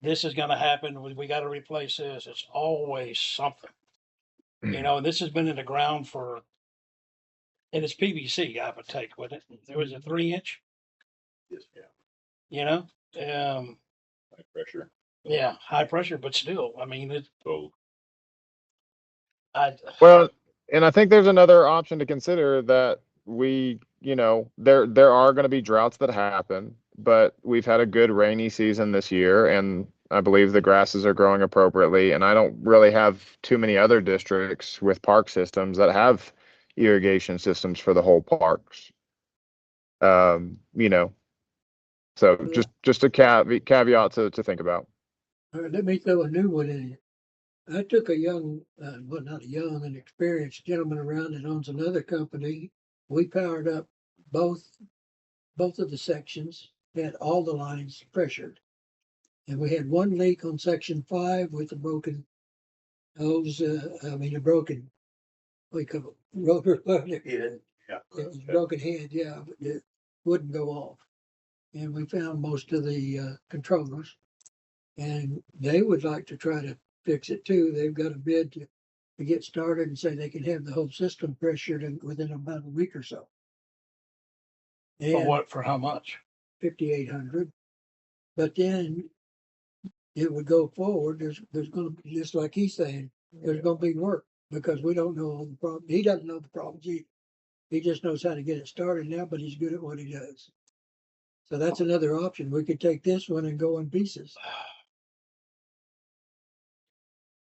this is going to happen. We got to replace this. It's always something, and this has been in the ground and it's PVC, I would take with it. There was a 3-inch, Yes, yeah. High pressure. Yeah, high pressure, but still, I mean, So Well, and I think there's another option to consider that there are going to be droughts that happen, but we've had a good rainy season this year, and I believe the grasses are growing appropriately. And I don't really have too many other districts with park systems that have irrigation systems for the whole parks. Um, you know, so just a caveat to think about. All right, let me throw a new one in. I took a young, well, not a young, an experienced gentleman around that owns another company. We powered up both of the sections, had all the lines pressured. And we had one leak on section 5 with a broken hose, a broken, we call it rotor loader. Yeah. It was broken head, yeah, but it wouldn't go off. And we found most of the controllers, and they would like to try to fix it too. They've got a bid to get started and say they can have the whole system pressured within about a week or so. And for how much? 5,800. But then it would go forward. There's going to be, just like he's saying, there's going to be work because we don't know all the problems. He doesn't know the problems. He just knows how to get it started now, but he's good at what he does. So that's another option. We could take this one and go in pieces.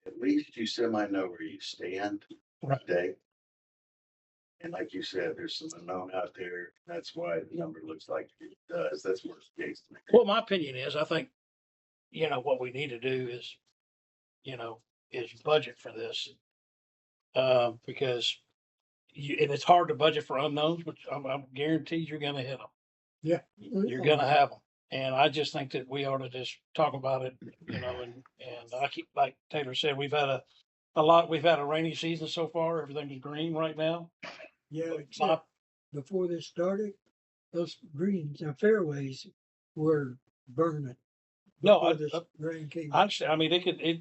At least you semi know where you stand today. And like you said, there's some unknown out there. That's why the number looks like it does. That's worst case. Well, my opinion is, I think, what we need to do is, is budget for this. Because and it's hard to budget for unknowns, but I'm guaranteed you're going to hit them. Yeah. You're going to have them. And I just think that we ought to just talk about it, and I keep, like Taylor said, we've had a rainy season so far. Everything is green right now. Yeah, My- except before this started, those greens, fairways were burning. No, before this rain came. I understand. I mean,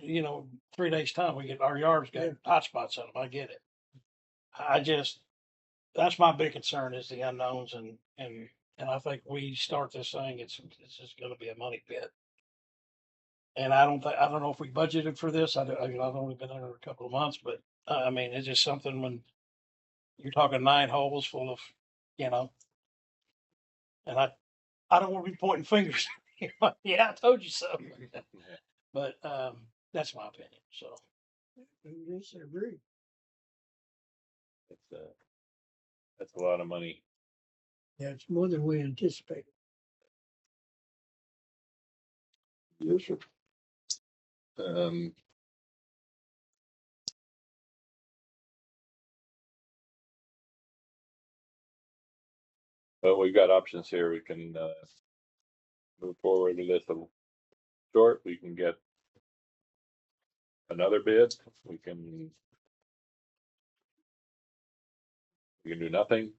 you know, 3 days time, we get, our yards got hot spots on them. I get it. That's my big concern is the unknowns and I think we start this thing, it's just gonna be a money pit. And I don't know if we budgeted for this. I've only been there a couple of months, but I mean, it's just something when you're talking 9 holes full of, you know, and I don't want to be pointing fingers. Yeah, I told you so. But that's my opinion. So Yes, I agree. That's a lot of money. Yeah, it's more than we anticipated. Yes, sir. But we've got options here. We can move forward with this a little short. We can get another bid. We can do nothing.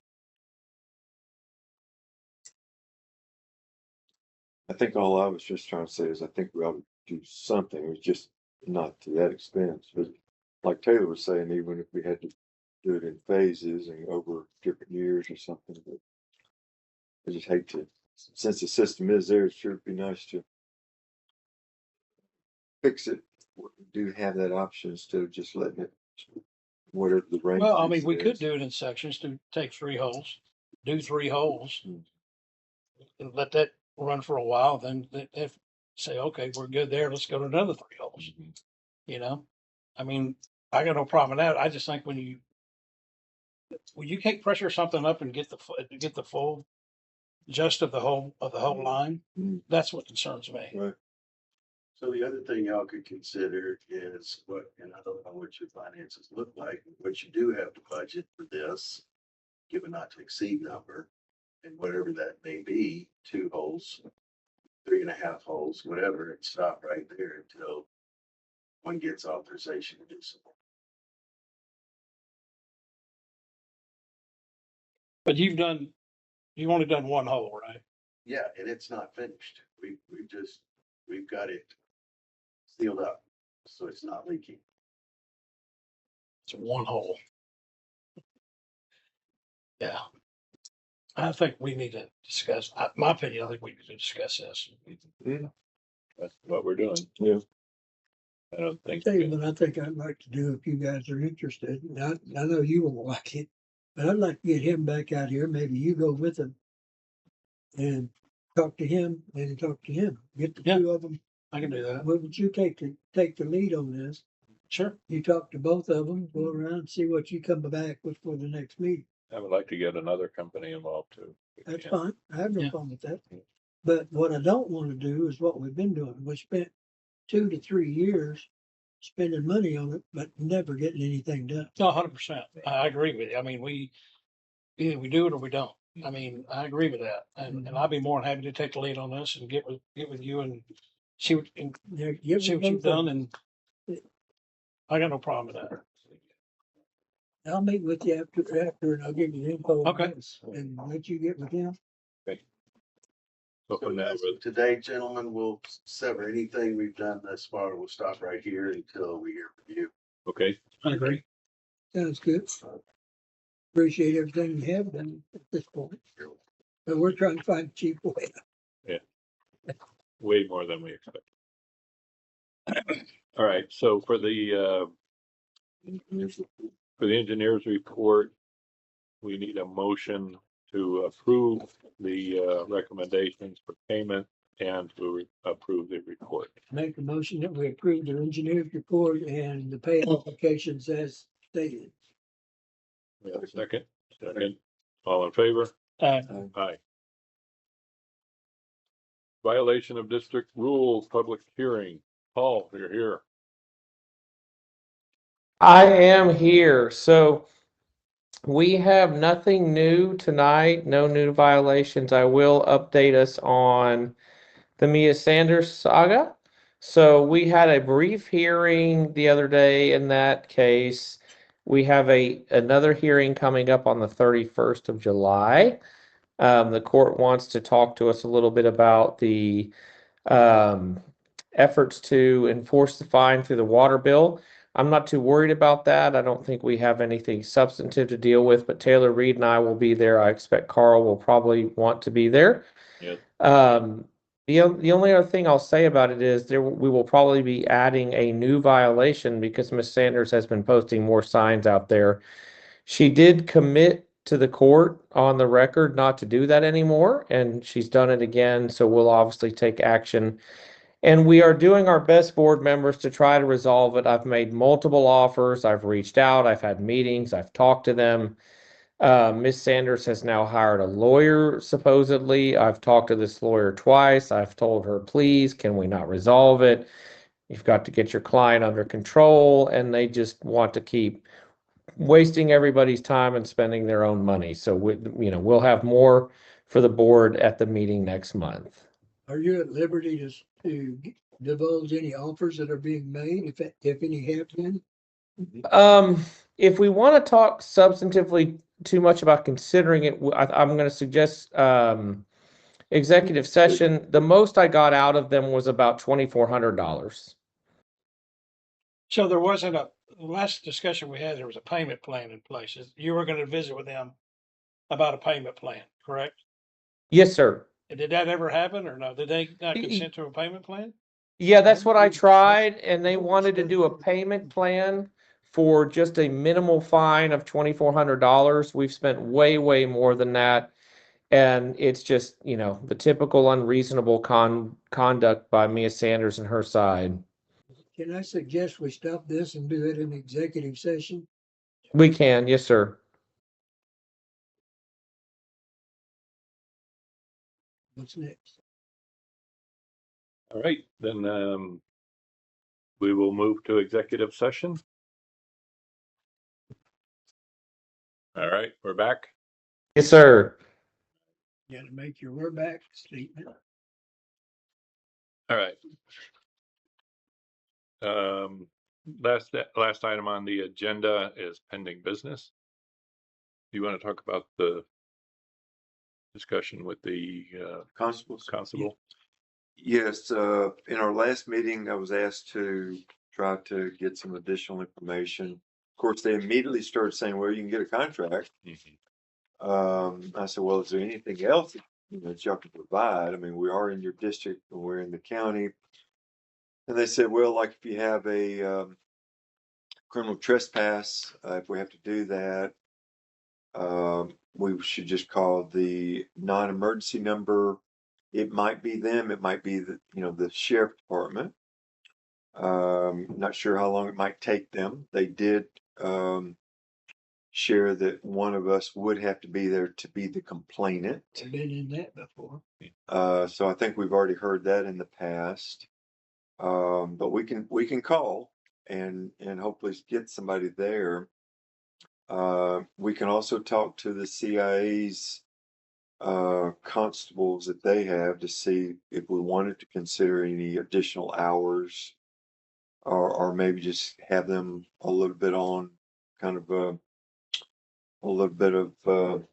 I think all I was just trying to say is I think we ought to do something. It's just not to that expense, but like Taylor was saying, even if we had to do it in phases and over different years or something, but I just hate to, since the system is there, it sure would be nice to fix it. Do have that option instead of just letting it, whatever the range. well, I mean, we could do it in sections to take 3 holes, do 3 holes, and let that run for a while. Then if say, okay, we're good there, let's go to another 3 holes. You know, I mean, I got no problem with that. I just think when you can't pressure something up and get the full gist of the whole line, that's what concerns me. Right. So the other thing y'all could consider is what, and I don't know what your finances look like, but you do have to budget for this, give a not to exceed number, and whatever that may be, 2 holes, 3.5 holes, whatever, and stop right there until one gets authorization to do something. But you've only done 1 hole, right? Yeah, and it's not finished. We've got it sealed up, so it's not leaking. It's 1 hole. Yeah. I think we need to discuss, my opinion, I think we need to discuss this. Yeah. That's what we're doing. Yeah. I don't think. Tell you what I think I'd like to do if you guys are interested. I know you won't like it, but I'd like to get him back out here. Maybe you go with him and talk to him and talk to him. Get the 2 of them. I can do that. What would you take the lead on this? Sure. You talk to both of them, go around and see what you come back with for the next meeting. I would like to get another company involved too. That's fine. I have no problem with that. But what I don't want to do is what we've been doing. We spent 2 to 3 years spending money on it, but never getting anything done. No, 100%. I agree with you. I mean, either we do it or we don't. I mean, I agree with that. And I'd be more than happy to take the lead on this and get with you and see what, you've done. And I got no problem with that. I'll meet with you after and I'll give you the info. on Okay. this And let you get with him. So So as of today, gentlemen, we'll sever anything we've done thus far. We'll stop right here until we hear from you. Okay. I agree. Sounds good. Appreciate everything you have done at this point. But we're trying to find a cheap way. Way more than we expected. All right, so for the engineer's report, we need a motion to approve the recommendations for payment and to approve the report. Make a motion that we approve the engineer's report and the pay applications as stated. We have a second? Second. All in favor? Aye. Violation of district rules, public hearing. Paul, you're here. I am here. So we have nothing new tonight, no new violations. I will update us on the Mia Sanders saga. So we had a brief hearing the other day in that case. We have another hearing coming up on the 31st of July. The court wants to talk to us a little bit about the efforts to enforce the fine through the water bill. I'm not too worried about that. I don't think we have anything substantive to deal with, but Taylor Reed and I will be there. I expect Carl will probably want to be there. Yep. The only other thing I'll say about it is we will probably be adding a new violation because Ms. Sanders has been posting more signs out there. She did commit to the court on the record not to do that anymore, and she's done it again, so we'll obviously take action. And we are doing our best, board members, to try to resolve it. I've made multiple offers. I've reached out. I've had meetings. I've talked to them. Ms. Sanders has now hired a lawyer, supposedly. I've talked to this lawyer twice. I've told her, please, can we not resolve it? You've got to get your client under control. And they just want to keep wasting everybody's time and spending their own money. So we'll have more for the board at the meeting next month. Are you at liberty to divulge any offers that are being made, if any have been? If we want to talk substantively too much about considering it, I'm going to suggest executive session. The most I got out of them was about $2,400. So there wasn't the last discussion we had, there was a payment plan in place. You were going to visit with them about a payment plan, correct? Yes, sir. And did that ever happen or no? Did they not consent to a payment plan? Yeah, that's what I tried, and they wanted to do a payment plan for just a minimal fine of $2,400. We've spent way, way more than that. And it's just, the typical unreasonable conduct by Mia Sanders and her side. Can I suggest we stop this and do it in executive session? We can, yes, sir. What's next? All right, then we will move to executive session. All right, we're back. Yes, sir. You got to make your we're back statement. All right. Last item on the agenda is pending business. Do you want to talk about the discussion with the constable? Yes, in our last meeting, I was asked to try to get some additional information. Of course, they immediately started saying, well, you can get a contract. I said, well, is there anything else that y'all can provide? I mean, we are in your district, we're in the county. And they said, well, like if you have a criminal trespass, if we have to do that, we should just call the non-emergency number. It might be them, it might be the sheriff department. Not sure how long it might take them. They did share that one of us would have to be there to be the complainant. I've been in that before. So I think we've already heard that in the past. But we can call and hopefully get somebody there. We can also talk to the CIA's constables that they have to see if we wanted to consider any additional hours, or maybe just have them a little bit on kind of a little bit of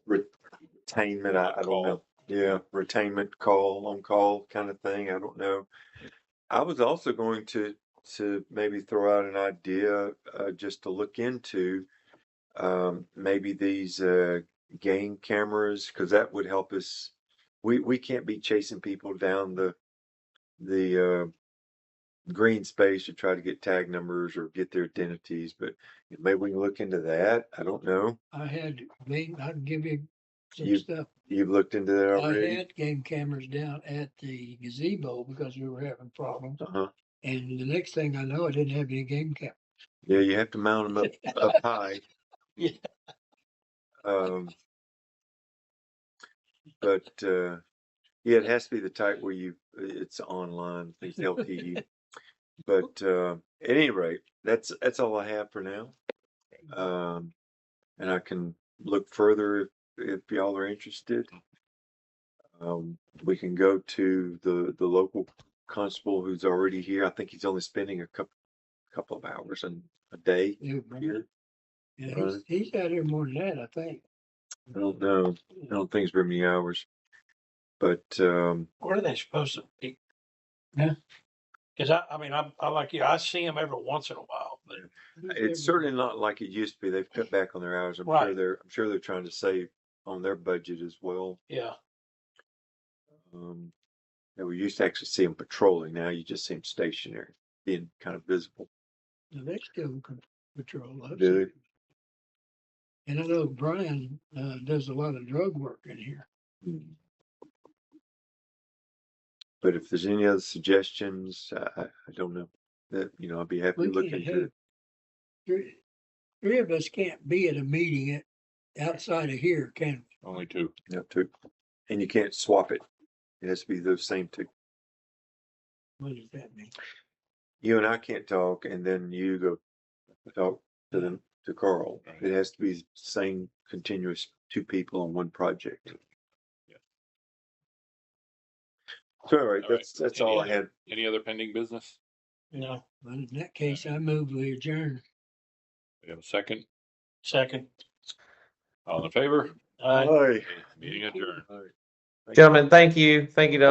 retainment. I don't know. Yeah, retainment on call kind of thing. I don't know. I was also going to maybe throw out an idea just to look into maybe these game cameras, because that would help us. We can't be chasing people down the green space to try to get tag numbers or get their identities, but maybe we can look into that. I don't know. I can give you some stuff. You've looked into that already? I had game cameras down at the gazebo because we were having problems. And the next thing I know, I didn't have any game cameras. Yeah, you have to mount them up high. Yeah. But yeah, it has to be the type where it's online, things LTE. But at any rate, that's all I have for now. And I can look further if y'all are interested. We can go to the local constable who's already here. I think he's only spending a couple of hours a day here. Yeah, Right. he's out here more than that, I think. I don't know. I don't think it's very many hours. But Where are they supposed to be? Yeah. Cause I mean, I like you, I see them every once in a while, but it's certainly not like it used to be. They've cut back on their hours. Right. I'm sure they're trying to save on their budget as well. yeah. And we used to actually see them patrolling. Now you just see them stationary, being kind of visible. Now, they still patrol. I've Do seen they? them. And I know Brian does a lot of drug work in here. But if there's any other suggestions, I don't know. That I'd be happy We to look can't into have it. three of us can't be at a meeting outside of here, can Only two. Yeah, too. And you can't swap it. It has to be those same two. we? What does that mean? You and I can't talk, and then you go talk to them to Carl. It has to be same continuous two people on one project. Yeah. So all right, All right. that's Any all I other- had. Any other pending business? No. Well, in that case, I move we adjourn. We have a second. Second. All in favor? Aye. Hi. Meeting adjourned. All right. Gentlemen, thank you. Thank you to